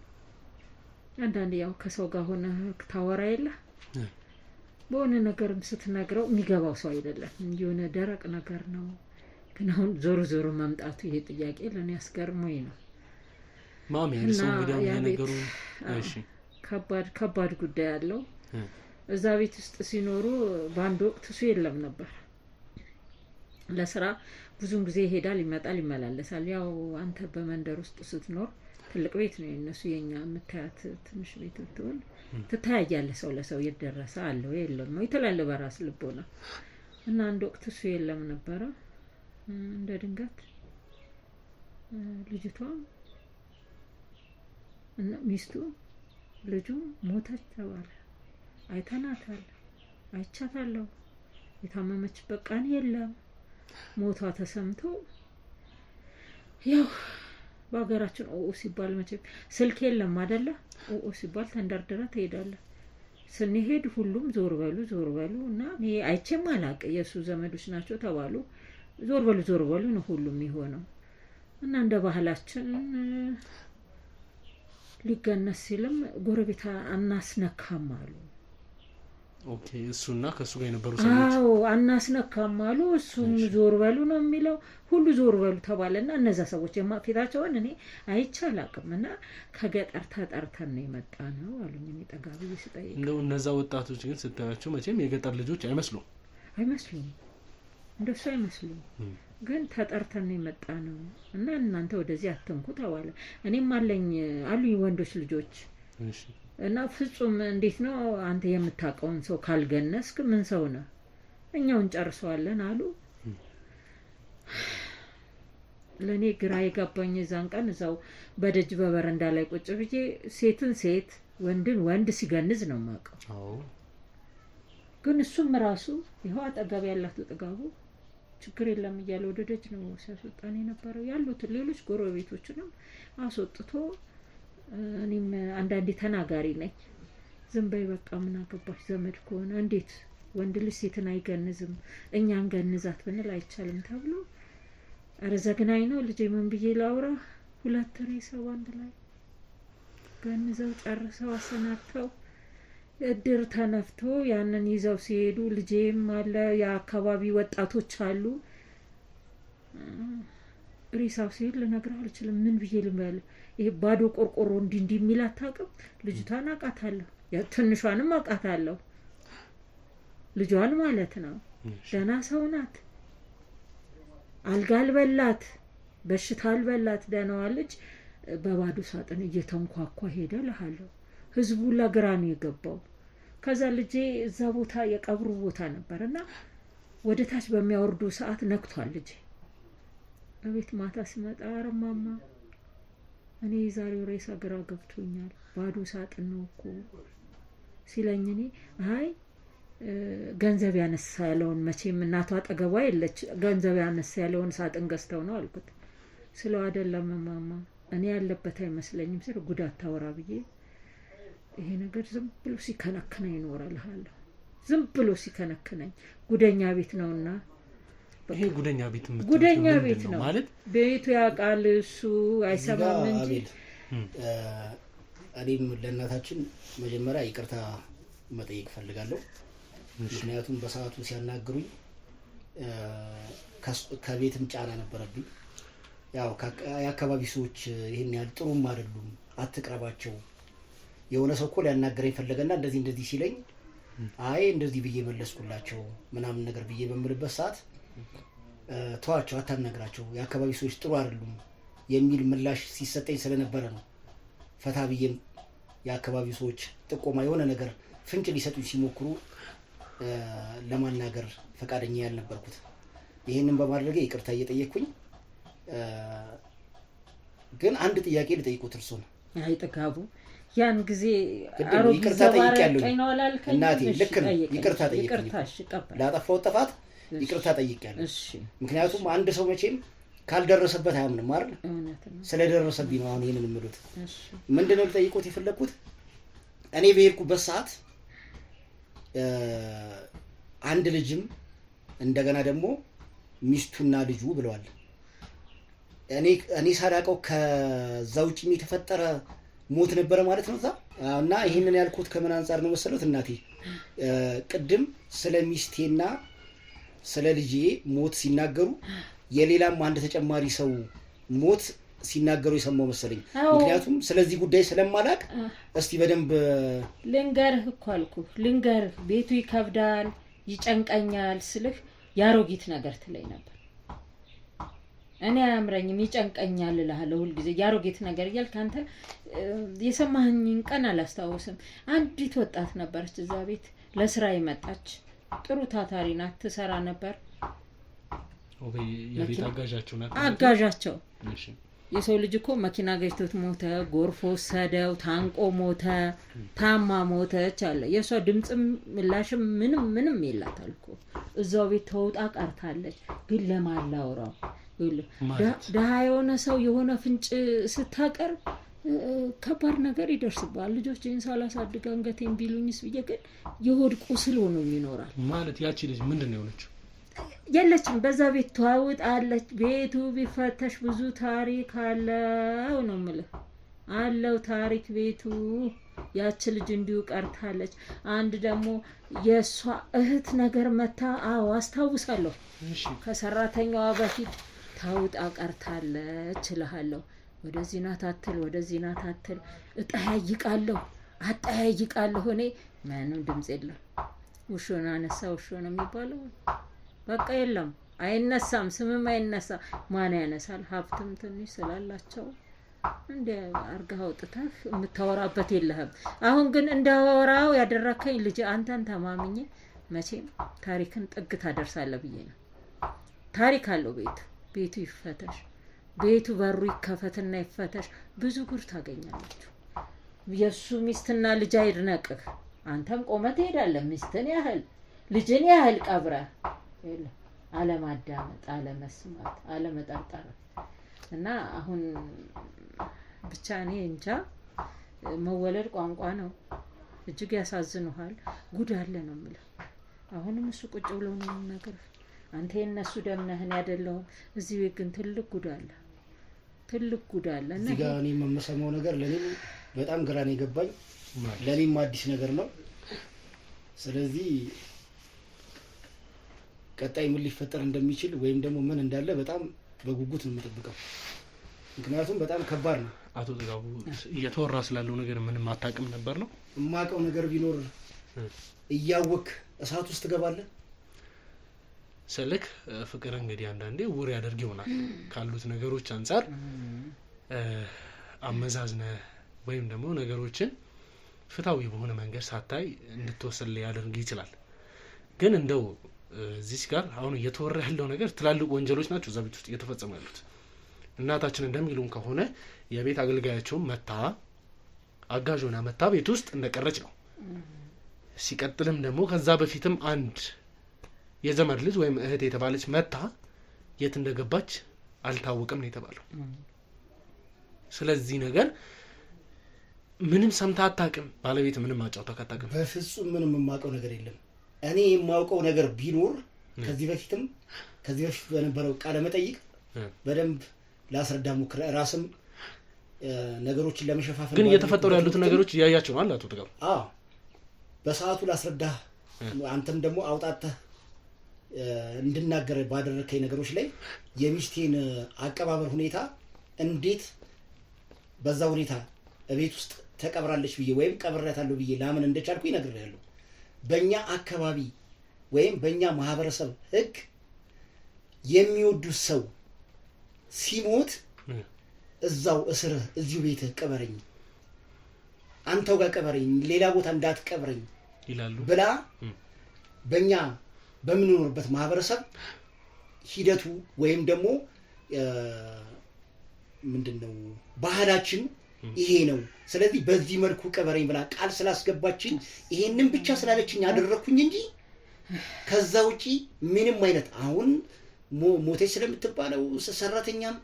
አንዳንዴ ያው ከሰው ጋር ሆነ ታወራ የለ በሆነ ነገርም ስትነግረው የሚገባው ሰው አይደለም። የሆነ ደረቅ ነገር ነው። ግን አሁን ዞሮ ዞሮ መምጣቱ ይሄ ጥያቄ ለኔ ያስገርመኝ ነው። ማሚ ያልሰው እንግዲህ የነገሩ እሺ ከባድ ጉዳይ አለው። እዛ ቤት ውስጥ ሲኖሩ በአንድ ወቅት እሱ የለም ነበር። ለስራ ብዙን ጊዜ ይሄዳል፣ ይመጣል፣ ይመላለሳል። ያው አንተ በመንደር ውስጥ ስትኖር ትልቅ ቤት ነው የነሱ። የኛ የምታያት ትንሽ ቤት ብትሆን ትታያያለህ። ሰው ለሰው ይደረሳ አለው የለም ነው የተላለ በራስ ልቦና እና አንድ ወቅት እሱ የለም ነበር። እንደ ድንገት ልጅቷ እና ሚስቱ ልጁ ሞተች ተባለ። አይተናታል፣ አይቻታለሁ። የታመመችበት ቀን የለም። ሞቷ ተሰምቶ ያው በአገራችን ኦኦ ሲባል መቼም ስልክ የለም አይደለ? ኦኦ ሲባል ተንደርድራ ትሄዳለህ። ስንሄድ ሁሉም ዞር በሉ እና እኔ አይቼም አላቅ የሱ ዘመዶች ናቸው ተባሉ። ዞር በሉ ነው ሁሉም የሚሆነው እና እንደ ባህላችን ሊገነስ ሲልም ጎረቤት አናስነካም አሉ። ኦኬ እሱና ከሱ ጋር የነበሩ ሰዎች አዎ አናስነካም አሉ። እሱም ዞር በሉ ነው የሚለው። ሁሉ ዞር በሉ ተባለና እነዛ ሰዎች የማፊታቸውን እኔ አይቻላቅምና ከገጠር ተጠርተን ነው የመጣነው አሉኝ። እኔ ጠጋቢ ስጠይቅ እንደው እነዛ ወጣቶች ግን ስታያቸው መቼም የገጠር ልጆች አይመስሉም። እንደሱ አይመስሉም። ግን ተጠርተን ነው የመጣነው እና እናንተ ወደዚህ አትንኩ ተባለ። እኔም አሉኝ ወንዶች ልጆች። እሺ እና ፍጹም እንዴት ነው አንተ የምታውቀውን ሰው ካልገነስክ ምን ሰው ነው? እኛውን ጨርሰዋለን አሉ። ለኔ ግራ የገባኝ ዛን ቀን እዛው በደጅ በበረንዳ ላይ ቁጭ ብዬ ሴትን ሴት ወንድን ወንድ ሲገንዝ ነው የማውቀው። አዎ ግን እሱም ራሱ ይሄው አጠገብ ያላት ጥጋቡ ችግር የለም እያለ ወደ ደጅ ነው ሲያስወጣን የነበረው። ያሉት ሌሎች ጎረቤቶችንም አስወጥቶ እኔም አንዳንዴ ተናጋሪ ነኝ። ዝም በይ በቃ ምን አገባሽ ዘመድ ከሆነ እንዴት ወንድ ልጅ ሴትን አይገንዝም እኛን ገንዛት ብንል አይቻልም ተብሎ አረ ዘግናኝ ነው። ልጄ ምን ብዬ ላውራ? 2 ሬሳው አንድ ላይ ገንዘው ጨርሰው አሰናድተው እድር ተነፍቶ ያንን ይዘው ሲሄዱ ልጄም አለ የአካባቢ ወጣቶች አሉ። ሬሳው ሲሄድ ልነግርህ አልችልም። ምን ብዬ ልበል? ይሄ ባዶ ቆርቆሮ እንዲህ የሚል አታውቅም። ልጅቷን አውቃታለሁ፣ ትንሿንም አውቃታለሁ። ልጇን ማለት ነው። ደህና ሰው ናት። አልጋ አልበላት፣ በሽታ አልበላት። ደህናዋ ልጅ በባዶ ሳጥን እየተንኳኳ ሄደ እልሃለሁ። ህዝቡ ለግራ ነው የገባው። ከዛ ልጄ እዛ ቦታ የቀብሩ ቦታ ነበርና ወደ ታች በሚያወርዱ ሰዓት ነክቷል ልጄ። በቤት ማታ ሲመጣ አረማማ እኔ ዛሬው ሬሳ ግራ ገብቶኛል፣ ባዶ ሳጥን ነው እኮ ሲለኝ እኔ አይ ገንዘብ ያነሳ ያለውን መቼም እናቷ አጠገቧ የለች ገንዘብ ያነሳ ያለውን ሳጥን ገዝተው ነው አልኩት። ስለው አይደለም ማማ እኔ ያለበት አይመስለኝም ስለ ጉዳት ታወራ ብዬ ይሄ ነገር ዝም ብሎ ሲከነከነኝ ይኖራል አለሁ። ዝም ብሎ ሲከነከነኝ ጉደኛ ቤት ነውና ይሄ ጉደኛ ቤት ነው ማለት ቤቱ ያውቃል እሱ አይሰማም እንጂ እኔም ለእናታችን መጀመሪያ ይቅርታ መጠየቅ ፈልጋለሁ። ምክንያቱም በሰዓቱ ሲያናግሩኝ ከቤትም ጫና ነበረብኝ። ያው የአካባቢ ሰዎች ይሄን ያህል ጥሩም አይደሉም አትቅረባቸው። የሆነ ሰው እኮ ሊያናገረኝ ፈለገና እንደዚህ ሲለኝ አይ እንደዚህ ብዬ መለስኩላቸው ምናምን ነገር ብዬ በምልበት ሰዓት ተዋቸው አታናግራቸው የአካባቢ ሰዎች ጥሩ አይደሉም የሚል ምላሽ ሲሰጠኝ ስለነበረ ነው ፈታ ብዬም የአካባቢ ሰዎች ጥቆማ የሆነ ነገር ፍንጭ ሊሰጡኝ ሲሞክሩ ለማናገር ፈቃደኛ ያልነበርኩት። ይሄንን በማድረጌ ይቅርታ እየጠየቅኩኝ ግን አንድ ጥያቄ ልጠይቁት እርሶን። አይ ጥጋቡ ያን ጊዜ ይቅርታ ጠይቄያለሁ እናቴ ልክ ነው ይቅርታ ጠይቄያለሁ ላጠፋሁት ጥፋት ይቅርታ ጠይቄያለሁ። ምክንያቱም አንድ ሰው መቼም ካልደረሰበት አያምንም አይደል? ስለደረሰብኝ ነው አሁን ይሄንን የምሉት። ምንድነው ልጠይቁት የፈለኩት እኔ በሄድኩበት ሰዓት አንድ ልጅም እንደገና ደግሞ ሚስቱና ልጁ ብለዋል። እኔ ሳላውቀው ከዛ ውጭ የተፈጠረ ሞት ነበረ ማለት ነው እዛ። እና ይሄንን ያልኩት ከምን አንፃር ነው መሰሉት እናቴ ቅድም ስለ ሚስቴና ስለ ልጄ ሞት ሲናገሩ የሌላም አንድ ተጨማሪ ሰው ሞት ሲናገሩ የሰማው መሰለኝ። ምክንያቱም ስለዚህ ጉዳይ ስለማላቅ እስቲ በደንብ ልንገርህ እኮ አልኩህ ልንገርህ ቤቱ ይከብዳል ይጨንቀኛል ስልህ ያሮጊት ነገር ትለኝ ነበር። እኔ አያምረኝም ይጨንቀኛል እልሃለሁ ሁሉ ጊዜ ያሮጊት ነገር እያልክ አንተ የሰማኸኝን ቀን አላስታውስም። አንዲት ወጣት ነበረች እዛ ቤት ለስራ የመጣች ጥሩ ታታሪ ናት ትሰራ ነበር። የቤት አጋዣቸው የሰው ልጅ እኮ መኪና ገጭቶት ሞተ፣ ጎርፍ ወሰደው፣ ታንቆ ሞተ፣ ታማ ሞተች አለ። የሷ ድምጽም ምላሽም ምንም የላታል እኮ እዛው ቤት ተውጣ ቀርታለች። ግን ለማላውራው ደሃ የሆነ ሰው የሆነ ፍንጭ ስታቀርብ ከባድ ነገር ይደርስባል። ልጆችን ሳላሳድግ አንገቴን ቢሉኝስ ብዬ ግን የሆድ ቁስል ሆኖ ይኖራል ማለት። ያቺ ልጅ ምንድነው የሆነችው? የለችም በዛ ቤት ተዋውጣለች። ቤቱ ቢፈተሽ ብዙ ታሪክ አለው ነው የምልህ አለው ታሪክ ቤቱ። ያቺ ልጅ እንዲሁ ቀርታለች። አንድ ደግሞ የሷ እህት ነገር መታ አስታውሳለሁ ከሰራተኛዋ በፊት ታውጣ ቀርታለች እልሃለሁ። ወደዚህ ናት አትል አጠያይቃለሁ እኔ ምንም ድምጽ የለም። ውሾና አነሳ ውሾ ነው የሚባለው በቃ የለም አይነሳም ስምም አይነሳ። ማን ያነሳል? ሀብትም ትንሽ ስላላቸው እንደ አርጋው አውጥተህ የምታወራበት የለህም። አሁን ግን እንዳወራው ያደረከኝ ልጅ አንተን ተማምኜ መቼም ታሪክን ጥግ ታደርሳለህ ብዬ ነው። ታሪክ አለው ቤቱ ይፈተሽ፣ ቤቱ በሩ ይከፈትና ይፈተሽ። ብዙ ጉድ ታገኛላችሁ። የሱ ሚስትና ልጅ አይድነቅህ። አንተም ቆመህ ትሄዳለህ ሚስትን ያህል ልጅን ያህል ቀብረህ አለማዳመጥ፣ አለመስማት፣ አለመጠርጠር እና አሁን ብቻ እኔ እንጃ መወለድ ቋንቋ ነው። እጅግ ያሳዝኑሃል። ጉድ አለ ነው የምልህ። አሁንም እሱ ቁጭ ብሎ ነው ነገር አንተ የነሱ ደም ነህ አይደለም። እዚህ ቤት ግን ትልቅ ጉድ አለ እና እዚህ ጋር እኔ የምሰማው ነገር ለኔ በጣም ግራ ነው የገባኝ። ለኔም አዲስ ነገር ነው። ስለዚህ ቀጣይ ምን ሊፈጠር እንደሚችል ወይም ደግሞ ምን እንዳለ በጣም በጉጉት ነው የምጠብቀው። ምክንያቱም በጣም ከባድ ነው። አቶ ጥጋቡ እየተወራ ስላለው ነገር ምንም አታውቅም ነበር ነው? የማውቀው ነገር ቢኖር እያወክ እሳት ውስጥ ትገባለህ ስልክ ፍቅር እንግዲህ አንዳንዴ ውር ያደርግ ይሆናል ካሉት ነገሮች አንፃር አመዛዝነ ወይም ደግሞ ነገሮችን ፍታዊ በሆነ መንገድ ሳታይ እንድትወስል ያደርግ ይችላል። ግን እንደው እዚህ ጋር አሁን እየተወራ ያለው ነገር ትላልቅ ወንጀሎች ናቸው እዛ ቤት ውስጥ እየተፈጸሙ ያሉት። እናታችን እንደሚሉን ከሆነ የቤት አገልጋያቸው መታ አጋዥ ሆና መታ ቤት ውስጥ እንደቀረች ነው። ሲቀጥልም ደግሞ ከዛ በፊትም አንድ የዘመድ ልጅ ወይም እህት የተባለች መታ የት እንደገባች አልታወቀም ነው የተባለው። ስለዚህ ነገር ምንም ሰምታ አታውቅም። ባለቤት ምንም አጫውታ አታውቅም። በፍጹም ምንም የማውቀው ነገር የለም። እኔ የማውቀው ነገር ቢኖር ከዚህ በፊት በነበረው ቃለ መጠይቅ በደንብ ላስረዳ ሞክረ ራስም ነገሮችን ለመሸፋፈን ግን እየተፈጠሩ ያሉት ነገሮች እያያችሁ ነው አላቱ ተጋሩ። በሰዓቱ ላስረዳ አንተም ደግሞ አውጣተህ እንድናገር ባደረከኝ ነገሮች ላይ የሚስቴን አቀባበር ሁኔታ እንዴት በዛ ሁኔታ እቤት ውስጥ ተቀብራለች ብዬ ወይም ቀብሬያታለሁ ብዬ ላምን እንደቻልኩ ይነግርሃለሁ። በእኛ አካባቢ ወይም በእኛ ማህበረሰብ ህግ የሚወዱት ሰው ሲሞት እዛው እስርህ እዚሁ ቤትህ ቀበረኝ፣ አንተው ጋር ቀበረኝ፣ ሌላ ቦታ እንዳትቀብረኝ ይላሉ ብላ በእኛ በምንኖርበት ማህበረሰብ ሂደቱ ወይም ደግሞ ምንድነው ባህላችን ይሄ ነው። ስለዚህ በዚህ መልኩ ቀበረኝ ብላ ቃል ስላስገባችን ይሄንን ብቻ ስላለችኝ አደረኩኝ እንጂ ከዛ ውጪ ምንም አይነት አሁን ሞቴች ስለምትባለው ሰራተኛም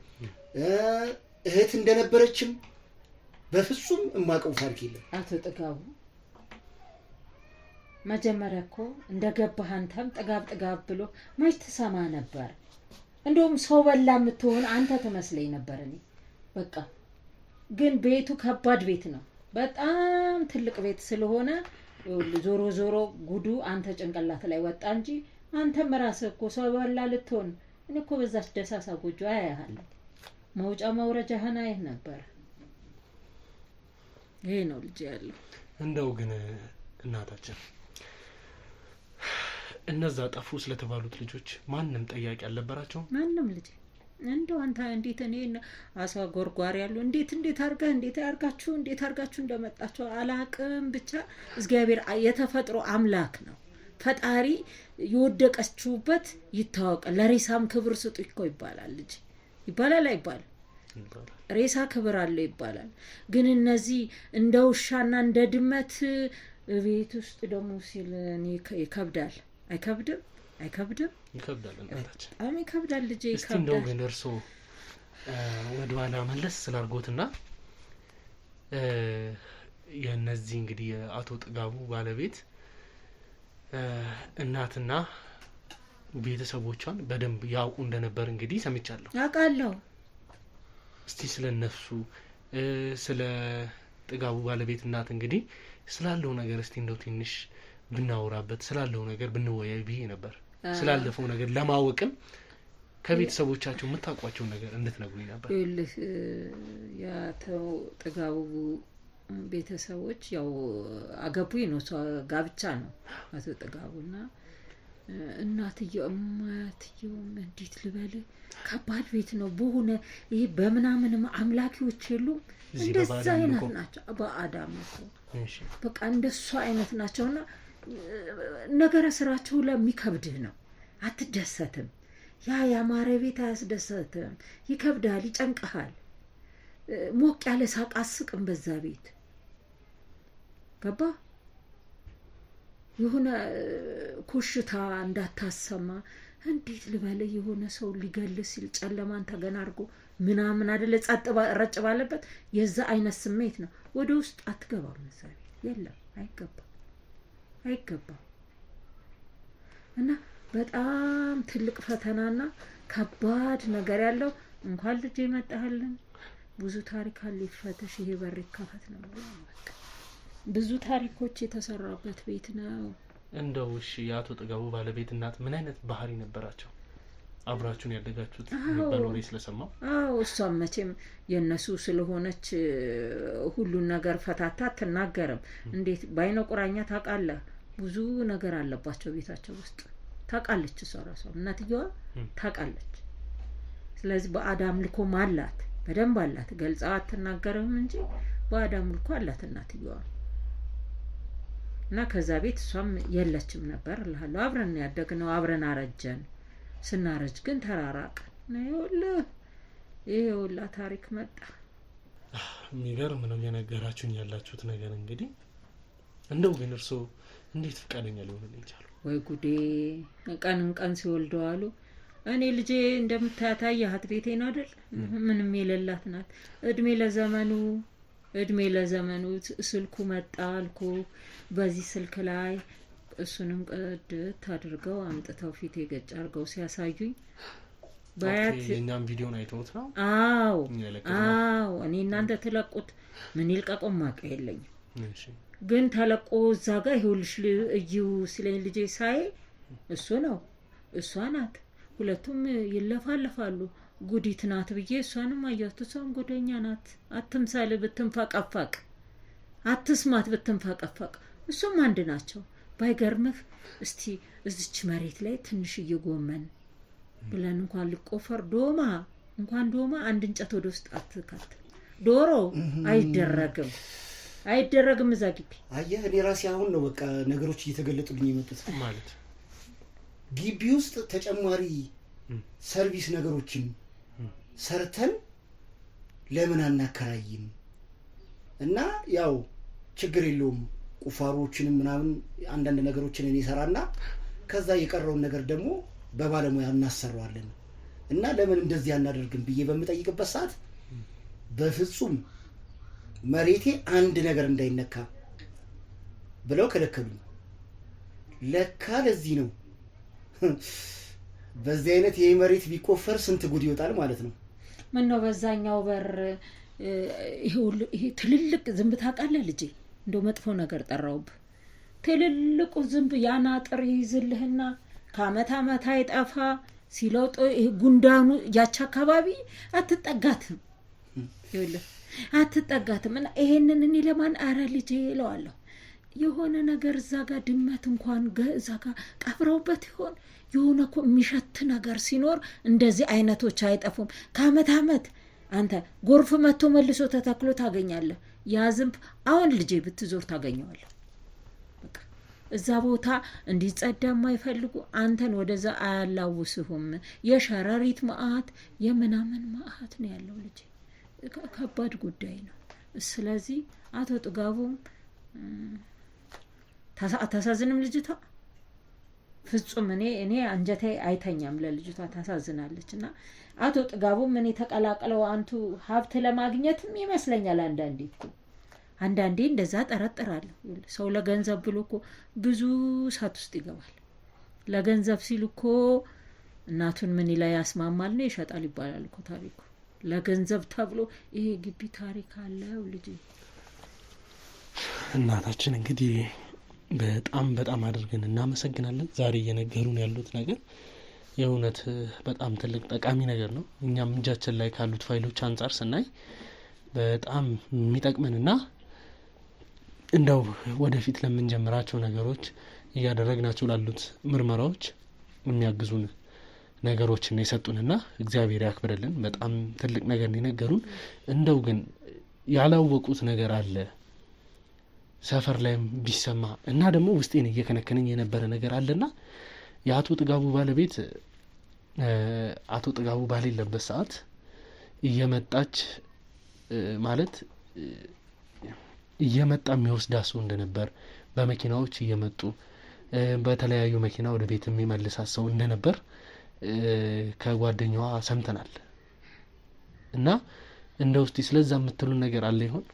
እህት እንደነበረችም በፍጹም የማውቀው ታሪክ የለም። አቶ ጥጋቡ መጀመሪያ እኮ እንደገባህ አንተም ጥጋብ ብሎ መች ትሰማ ነበር? እንደውም ሰው በላ የምትሆን አንተ ትመስለኝ ነበር እኔ በቃ። ግን ቤቱ ከባድ ቤት ነው፣ በጣም ትልቅ ቤት ስለሆነ ዞሮ ጉዱ አንተ ጭንቅላት ላይ ወጣ እንጂ አንተም ራስህ እኮ ሰው በላ ልትሆን። እኔ እኮ በዛች ደሳሳ ጎጆ አያያለሁ፣ መውጫ መውረጃህን አይህ ነበር። ይሄ ነው ልጅ ያለው። እንደው ግን እናታችን እነዛ ጠፉ ስለተባሉት ልጆች ማንም ጠያቂ አልነበራቸው? ማንም ልጅ እንደው አንተ እንዴት እኔ አሷ ጎርጓር ያሉ እንዴት አርጋችሁ እንደመጣችሁ አላቅም። ብቻ እግዚአብሔር የተፈጥሮ አምላክ ነው። ፈጣሪ የወደቀችውበት ይታወቅ። ለሬሳም ክብር ስጡ እኮ ይባላል። ልጅ ይባላል አይባል? ሬሳ ክብር አለው ይባላል። ግን እነዚህ እንደ ውሻና እንደ ድመት ቤት ውስጥ ደግሞ ሲል እኔ ይከብዳል። አይከብድም? ይከብዳል እናታችን፣ በጣም ይከብዳል ልጄ፣ ይከብዳል። እስቲ እንደው ግን እርሶ ወደ ኋላ መለስ ስላርጎትና የነዚህ እንግዲህ የአቶ ጥጋቡ ባለቤት እናትና ቤተሰቦቿን በደንብ ያውቁ እንደነበር እንግዲህ ሰምቻለሁ። አውቃለሁ። እስቲ ስለነሱ ስለ ጥጋቡ ባለቤት እናት እንግዲህ ስላለው ነገር እስቲ እንደው ትንሽ ብናወራበት፣ ስላለው ነገር ብንወያይ ብዬ ነበር። ስላለፈው ነገር ለማወቅም ከቤተሰቦቻቸው የምታውቋቸው ነገር እንድትነግሩኝ ነበር። ይልህ የአቶ ጥጋቡ ቤተሰቦች ያው አገቡኝ ነው፣ ጋብቻ ነው አቶ ጥጋቡና እናትየውም እንዴት ልበል ከባድ ቤት ነው። በሆነ ይሄ በምናምንም አምላኪዎች የሉም፣ እንደዛ አይነት ናቸው። በአዳም እኮ በቃ እንደሱ አይነት ናቸውና ነገረ ስራቸው ለሚከብድህ ነው። አትደሰትም። ያ ያማረ ቤት አያስደሰትም፣ ይከብዳል፣ ይጨንቀሃል። ሞቅ ያለ ሳቅ አስቅም በዛ ቤት ገባ። የሆነ ኮሽታ እንዳታሰማ እንዴት ልበለ የሆነ ሰው ሊገል ሲል ጨለማን ተገና አድርጎ ምናምን አይደለ ጸጥ ረጭ ባለበት የዛ አይነት ስሜት ነው። ወደ ውስጥ አትገባም እዛ ቤት የለም፣ አይገባም። እና በጣም ትልቅ ፈተናና ከባድ ነገር ያለው እንኳን ልጅ ይመጣልን ብዙ ታሪክ አለ ይፈተሽ፣ ይሄ በር ይከፈት ነው። ብዙ ታሪኮች የተሰራበት ቤት ነው። እንደው እሺ የአቶ ጥጋቡ ባለቤት እናት ምን አይነት ባህሪ ነበራቸው? አብራችሁን ያደጋችሁት በኖሬ ስለሰማው? እሷም መቼም የነሱ ስለሆነች ሁሉን ነገር ፈታታ አትናገርም። እንዴት ባይነ ቁራኛ ታውቃለህ? ብዙ ነገር አለባቸው ቤታቸው ውስጥ ታውቃለች። እሷ ራሷ እናትየዋ ታውቃለች። ስለዚህ በአዳም ልኮም አላት፣ በደንብ አላት። ገልጻ አትናገርም እንጂ በአዳም ልኮ አላት እናትየዋ። እና ከዛ ቤት እሷም የለችም ነበር እልሃለሁ። አብረን ያደግነው፣ አብረን አረጀን። ስናረጅ ግን ተራራቅን። ይሄ ሁላ ታሪክ መጣ። የሚገርም ነው የነገራችሁኝ ያላችሁት ነገር። እንግዲህ እንደው ግን እርሶ እንዴት ፍቃደኛ ሊሆንልኝ ይችላል? ወይ ጉዴ! ቀን ሲወልደው አሉ። እኔ ልጄ እንደምታያት አያት ቤቴን አይደል? ምንም የሌላት ናት። እድሜ ለዘመኑ ስልኩ መጣ አልኩ። በዚህ ስልክ ላይ እሱንም ቅድት አድርገው አምጥተው ፊት የገጭ አድርገው ሲያሳዩኝ ባያት የኛም ቪዲዮን አይተውት ነው። አዎ እኔ እናንተ ትለቁት ምን ይልቀቁም ማቀ የለኝም። ግን ተለቆ እዛ ጋር ይኸውልሽ እዩ ሲለኝ ልጄ ሳይ እሱ ነው እሷ ናት፣ ሁለቱም ይለፋለፋሉ። ጉዲት ናት ብዬ እሷንም አያት። እሷም ጉደኛ ናት። አትምሳል ብትንፈቀፈቅ፣ አትስማት ብትንፈቀፈቅ። እሱም አንድ ናቸው። ባይገርምህ እስቲ እዚች መሬት ላይ ትንሽ እየጎመን ብለን እንኳን ሊቆፈር ዶማ አንድ እንጨት ወደ ውስጥ አትከት። ዶሮ አይደረግም እዛ ግቢ። አየህ እኔ ራሴ አሁን ነው በቃ ነገሮች እየተገለጡልኝ የመጡት። ማለት ግቢ ውስጥ ተጨማሪ ሰርቪስ ነገሮችን ሰርተን ለምን አናከራይም? እና ያው ችግር የለውም ቁፋሮችንም ምናምን አንዳንድ ነገሮችን እኔ ሰራና ከዛ የቀረውን ነገር ደግሞ በባለሙያ እናሰራዋለን እና ለምን እንደዚህ አናደርግም ብዬ በምጠይቅበት ሰዓት በፍጹም መሬቴ አንድ ነገር እንዳይነካ ብለው ከለከሉኝ። ለካ ለዚህ ነው በዚህ አይነት ይሄ መሬት ቢቆፈር ስንት ጉድ ይወጣል ማለት ነው። ምን ነው በዛኛው በር ይሄ ትልልቅ ዝንብ ታውቃለህ ልጄ? እንደው መጥፎ ነገር ጠራውብ። ትልልቁ ዝንብ ያን አጥር ይይዝልህና ከአመት አይጠፋ ሲለውጥ ጉንዳኑ ያች አካባቢ አትጠጋትም። ይኸውልህ አትጠጋትም። እና ይሄንን እኔ ለማን አረ ልጄ እለዋለሁ። የሆነ ነገር እዛ ጋር ድመት እንኳን እዛ ጋር ቀብረውበት ይሆን የሆነ እኮ የሚሸት ነገር ሲኖር እንደዚህ አይነቶች አይጠፉም። ከአመት አንተ ጎርፍ መጥቶ መልሶ ተተክሎ ታገኛለህ። ያ ዝንብ አሁን ልጄ ብትዞር ታገኘዋለህ። በቃ እዛ ቦታ እንዲጸዳ የማይፈልጉ አንተን ወደዛ አያላውስሁም። የሸረሪት መዓት የምናምን መዓት ነው ያለው ልጄ። ከባድ ጉዳይ ነው። ስለዚህ አቶ ጥጋቡም ታሳዝንም ልጅቷ ፍጹም እኔ አንጀቴ አይተኛም ለልጅቷ ታሳዝናለች። እና አቶ ጥጋቡም እኔ ተቀላቅለው አንቱ ሀብት ለማግኘትም ይመስለኛል አንዳንዴ እንደዛ ጠረጥራለሁ። ሰው ለገንዘብ ብሎ እኮ ብዙ ሳት ውስጥ ይገባል። ለገንዘብ ሲል እኮ እናቱን ምን ላይ ያስማማል ነው ይሸጣል ይባላል እኮ ታሪኩ። ለገንዘብ ተብሎ ይሄ ግቢ ታሪክ አለው ልጅ። እናታችን እንግዲህ በጣም አድርገን እናመሰግናለን። ዛሬ እየነገሩን ያሉት ነገር የእውነት በጣም ትልቅ ጠቃሚ ነገር ነው። እኛም እጃችን ላይ ካሉት ፋይሎች አንጻር ስናይ በጣም የሚጠቅመንና እንደው ወደፊት ለምንጀምራቸው ነገሮች እያደረግናቸው ላሉት ምርመራዎች የሚያግዙን ነገሮችን የሰጡንና እግዚአብሔር ያክብርልን። በጣም ትልቅ ነገር የነገሩን። እንደው ግን ያላወቁት ነገር አለ ሰፈር ላይም ቢሰማ እና ደግሞ ውስጤን እየከነከነኝ የነበረ ነገር አለና የአቶ ጥጋቡ ባለቤት አቶ ጥጋቡ ባሌለበት ሰዓት እየመጣች ማለት እየመጣ የሚወስዳ ሰው እንደነበር፣ በመኪናዎች እየመጡ በተለያዩ መኪና ወደ ቤት የሚመልሳት ሰው እንደነበር ከጓደኛዋ ሰምተናል። እና እንደው እስቲ ስለዛ የምትሉን ነገር አለ ይሆን?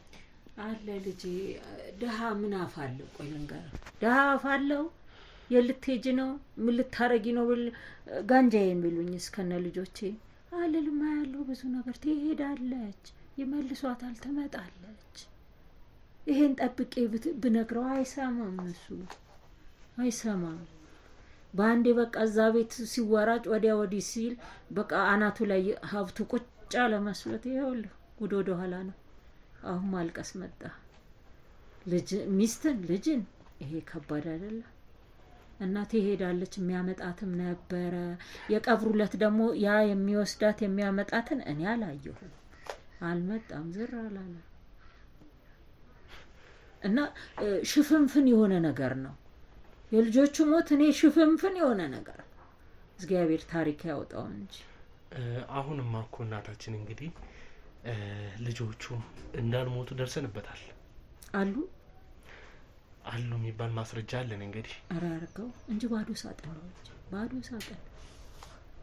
አለ ልጅ ደሃ ምን አፋለው? ቆይ ልንገር፣ ደሃ አፋለው የልትሄጂ ነው ምን ልታረጊ ነው ብል ጋንጃ የሚሉኝ እስከነ ልጆቼ አልልማ ያለው ብዙ ነገር ትሄዳለች፣ ይመልሷታል፣ ትመጣለች። ይሄን ጠብቄ ብነግረው አይሰማም፣ እሱ አይሰማም። በአንዴ በቃ እዛ ቤት ሲወራጭ ወዲያ ወዲህ ሲል በቃ አናቱ ላይ ሀብቱ ቁጭ ያለ መስሎት ይኸውልህ ጉድ ወደ ኋላ ነው። አሁን ማልቀስ መጣ። ልጅን ይሄ ከባድ አይደለ? እናቴ ሄዳለች፣ የሚያመጣትም ነበረ። የቀብሩ ዕለት ደግሞ ያ የሚወስዳት የሚያመጣትን እኔ አላየሁም፣ አልመጣም፣ ዝር አላለ እና ሽፍንፍን የሆነ ነገር ነው የልጆቹ ሞት። እኔ ሽፍንፍን የሆነ ነገር እግዚአብሔር ታሪክ ያውጣው እንጂ። አሁንማ እኮ እናታችን እንግዲህ ልጆቹ እንዳልሞቱ ደርሰንበታል አሉ። አሉ የሚባል ማስረጃ አለን እንግዲህ። ኧረ አድርገው እንጂ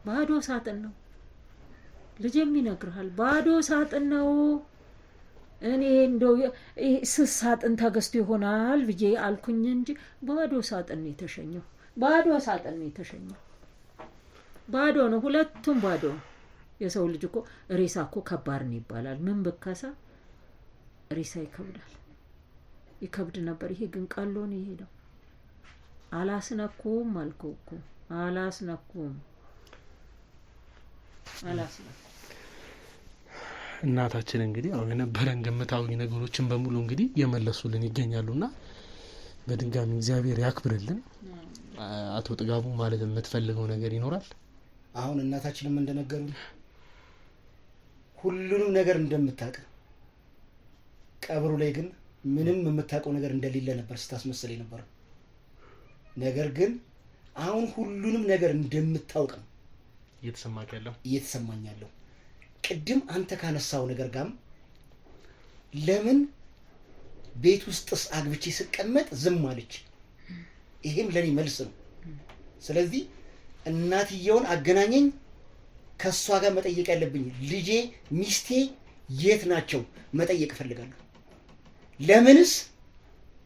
ባዶ ሳጥን ነው ልጄም ይነግርሃል። ባዶ ሳጥን ነው። እኔ እንደው ስስ ሳጥን ተገዝቶ ይሆናል ብዬ አልኩኝ እንጂ ባዶ ሳጥን ነው የተሸኘው። ባዶ ነው፣ ሁለቱም ባዶ ነው። የሰው ልጅ እኮ ሬሳ እኮ ከባድ ነው ይባላል። ምን ብከሳ ሬሳ ይከብድ ነበር። ይሄ ግን ቀሎ ነው የሄደው። አላስነኩም አልኩህ እኮ አላስነኩም። እናታችን እንግዲህ አሁን የነበረን ግምታዊ ነገሮችን በሙሉ እንግዲህ የመለሱልን ይገኛሉና በድጋሚ እግዚአብሔር ያክብርልን። አቶ ጥጋቡ ማለት የምትፈልገው ነገር ይኖራል? አሁን እናታችንም እንደነገሩን ሁሉንም ነገር እንደምታውቅ፣ ቀብሩ ላይ ግን ምንም የምታውቀው ነገር እንደሌለ ነበር ስታስመስል የነበረው። ነገር ግን አሁን ሁሉንም ነገር እንደምታውቅ ነው እየተሰማኝ ያለው። ቅድም አንተ ካነሳው ነገር ጋርም ለምን ቤት ውስጥስ አግብቼ ስቀመጥ ዝም አለች? ይሄም ለኔ መልስ ነው። ስለዚህ እናትየውን አገናኘኝ፣ ከሷ ጋር መጠየቅ ያለብኝ ልጄ ሚስቴ የት ናቸው መጠየቅ እፈልጋለሁ። ለምንስ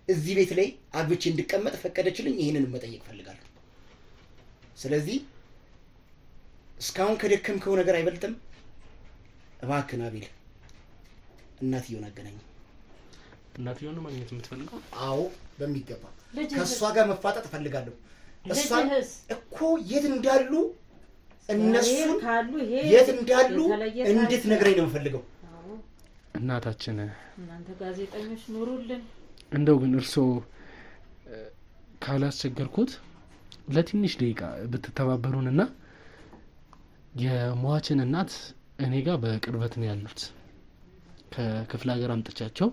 እዚህ ቤት ላይ አግብቼ እንድቀመጥ ፈቀደችልኝ? ይሄንን መጠየቅ እፈልጋለሁ። ስለዚህ እስካሁን ከደከምከው ነገር አይበልጥም። እባክህ አቤል እናትየውን አገናኝ። እናትየውን ማግኘት የምትፈልገው? አዎ በሚገባ ከሷ ጋር መፋጠጥ እፈልጋለሁ። እሷ እኮ የት እንዳሉ እነሱን የት እንዳሉ እንድትነግረኝ ነው የምፈልገው። እናታችን እናንተ ጋዜጠኞች ኑሩልን። እንደው ግን እርስዎ ካላስቸገርኩት ለትንሽ ደቂቃ ብትተባበሩንና የሟችን እናት እኔ ጋር በቅርበት ነው ያሉት። ከክፍለ ሀገር አምጥቻቸው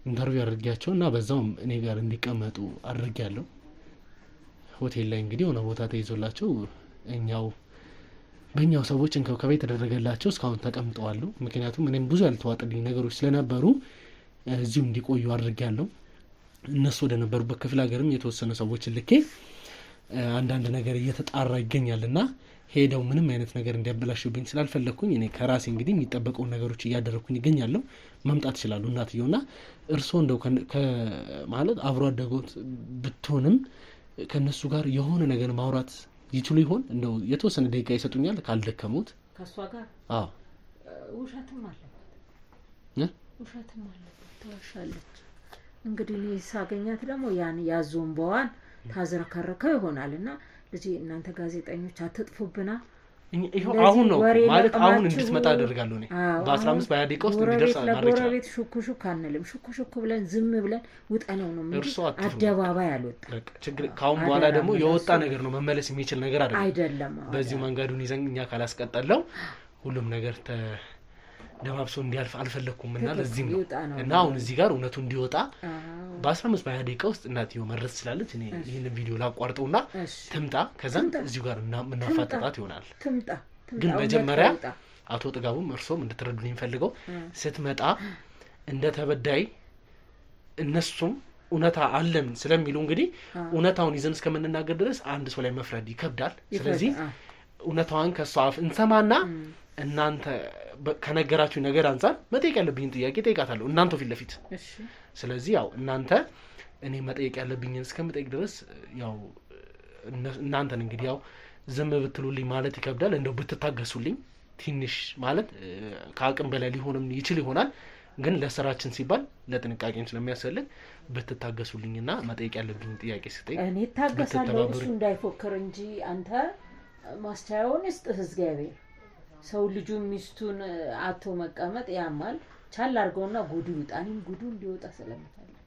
ኢንተርቪው አድርጌያቸው እና በዛውም እኔ ጋር እንዲቀመጡ አድርጌያለሁ። ሆቴል ላይ እንግዲህ ሆነ ቦታ ተይዞላቸው በእኛው ሰዎች እንክብካቤ ተደረገላቸው እስካሁን ተቀምጠዋሉ። ምክንያቱም እኔም ብዙ ያልተዋጠልኝ ነገሮች ስለነበሩ እዚሁ እንዲቆዩ አድርጌያለሁ። እነሱ ወደ ነበሩበት ክፍለ ሀገርም የተወሰነ ሰዎችን ልኬ አንዳንድ ነገር እየተጣራ ይገኛልና ሄደው ምንም አይነት ነገር እንዲያበላሽብኝ ስላልፈለኩኝ እኔ ከራሴ እንግዲህ የሚጠበቀውን ነገሮች እያደረኩኝ ይገኛለሁ። መምጣት ይችላሉ እናትየውና እርስዎ እንደው ማለት አብሮ አደጎት ብትሆንም ከነሱ ጋር የሆነ ነገር ማውራት ይችሉ ይሆን? እንደው የተወሰነ ደቂቃ ይሰጡኛል ካልደከሙት? ከሷ ጋር ውሸትም አለበት ተዋሻለች። እንግዲህ እኔ ሳገኛት ደግሞ ያን ያዞንበዋን ታዝረከረከው ይሆናልና ልጄ እናንተ ጋዜጠኞች አትጥፉብና አሁን ነው ማለት አሁን እንድትመጣ አደርጋለሁ። እኔ በ15 በ20 ደቂቃ ውስጥ እንዲደርስ ማድረግ ይችላል። ለጎረቤት ሹክ አንልም። ሹክ ብለን ዝም ብለን ውጠነው ነው እንጂ አደባባይ አልወጣ። ችግር ካሁን በኋላ ደግሞ የወጣ ነገር ነው መመለስ የሚችል ነገር አይደለም። በዚህ መንገዱን ይዘን እኛ ካላስቀጠለው ሁሉም ነገር ደባብሶ እንዲያልፍ አልፈለኩም እና ለዚህ ነው እና አሁን እዚህ ጋር እውነቱ እንዲወጣ በ15 በ20 ደቂቃ ውስጥ እናትየው መድረስ ስላለች እኔ ይሄንን ቪዲዮ ላቋርጠውና ትምጣ፣ ከዛም እዚሁ ጋር እናፋጠጣት ይሆናል። ግን መጀመሪያ አቶ ጥጋቡም እርሶም እንድትረዱልኝ ፈልገው ስትመጣ እንደ ተበዳይ እነሱም እውነታ አለን ስለሚሉ እንግዲህ እውነታውን ይዘን እስከምንናገር ድረስ አንድ ሰው ላይ መፍረድ ይከብዳል። ስለዚህ እውነታዋን ከሷ አፍ እንሰማና እናንተ ከነገራችሁ ነገር አንፃር መጠየቅ ያለብኝን ጥያቄ ጠይቃታለሁ እናንተ ፊት ለፊት። ስለዚህ ያው እናንተ እኔ መጠየቅ ያለብኝን እስከምጠይቅ ድረስ ያው እናንተን እንግዲህ ያው ዝም ብትሉልኝ ማለት ይከብዳል። እንደው ብትታገሱልኝ ትንሽ ማለት ከአቅም በላይ ሊሆንም ይችል ይሆናል፣ ግን ለስራችን ሲባል ለጥንቃቄም ስለሚያስፈልግ ብትታገሱልኝና መጠየቅ ያለብኝን ጥያቄ ስጠይቅ እኔ ታገሳለሁ። እሱ እንዳይፎክር እንጂ አንተ ማስቻያውን እስጥህ እግዚአብሔር ሰው ልጁ ሚስቱን አቶ መቀመጥ ያማል። ቻል አድርገውና ጉዱ ይውጣንም ጉዱ እንዲወጣ ስለምፈልግ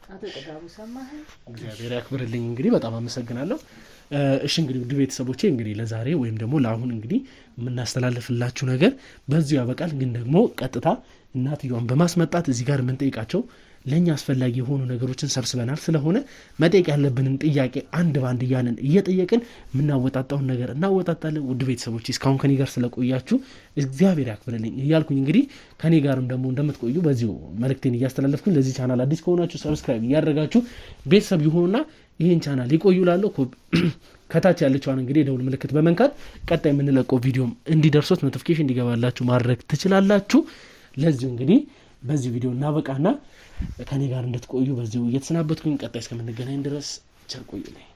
አቶ ጥጋቡ ሰማህ። እግዚአብሔር ያክብርልኝ። እንግዲህ በጣም አመሰግናለሁ። እሺ እንግዲህ ውድ ቤተሰቦቼ እንግዲህ ለዛሬ ወይም ደግሞ ለአሁን እንግዲህ የምናስተላልፍላችሁ ነገር በዚሁ ያበቃል። ግን ደግሞ ቀጥታ እናትየዋን በማስመጣት እዚህ ጋር የምንጠይቃቸው ለኛ አስፈላጊ የሆኑ ነገሮችን ሰብስበናል። ስለሆነ መጠየቅ ያለብንን ጥያቄ አንድ ባንድ እያልን እየጠየቅን የምናወጣጣውን ነገር እናወጣጣለን። ውድ ቤተሰቦች እስካሁን ከኔ ጋር ስለቆያችሁ እግዚአብሔር ያክብርልኝ እያልኩኝ እንግዲህ ከኔ ጋርም ደግሞ እንደምትቆዩ በዚሁ መልእክቴን እያስተላለፍኩኝ ለዚህ ቻናል አዲስ ከሆናችሁ ሰብስክራይብ እያደረጋችሁ ቤተሰብ ይሁኑና ይህን ቻናል ይቆዩላለሁ። ከታች ያለችዋን እንግዲህ ደውል ምልክት በመንካት ቀጣይ የምንለቀው ቪዲዮም እንዲደርሶት ኖቲፊኬሽን እንዲገባላችሁ ማድረግ ትችላላችሁ። ለዚህ እንግዲህ በዚህ ቪዲዮ እናበቃና ከኔ ጋር እንድትቆዩ በዚሁ እየተሰናበትኩኝ ቀጣይ እስከምንገናኝ ድረስ ቸር ቆዩልኝ።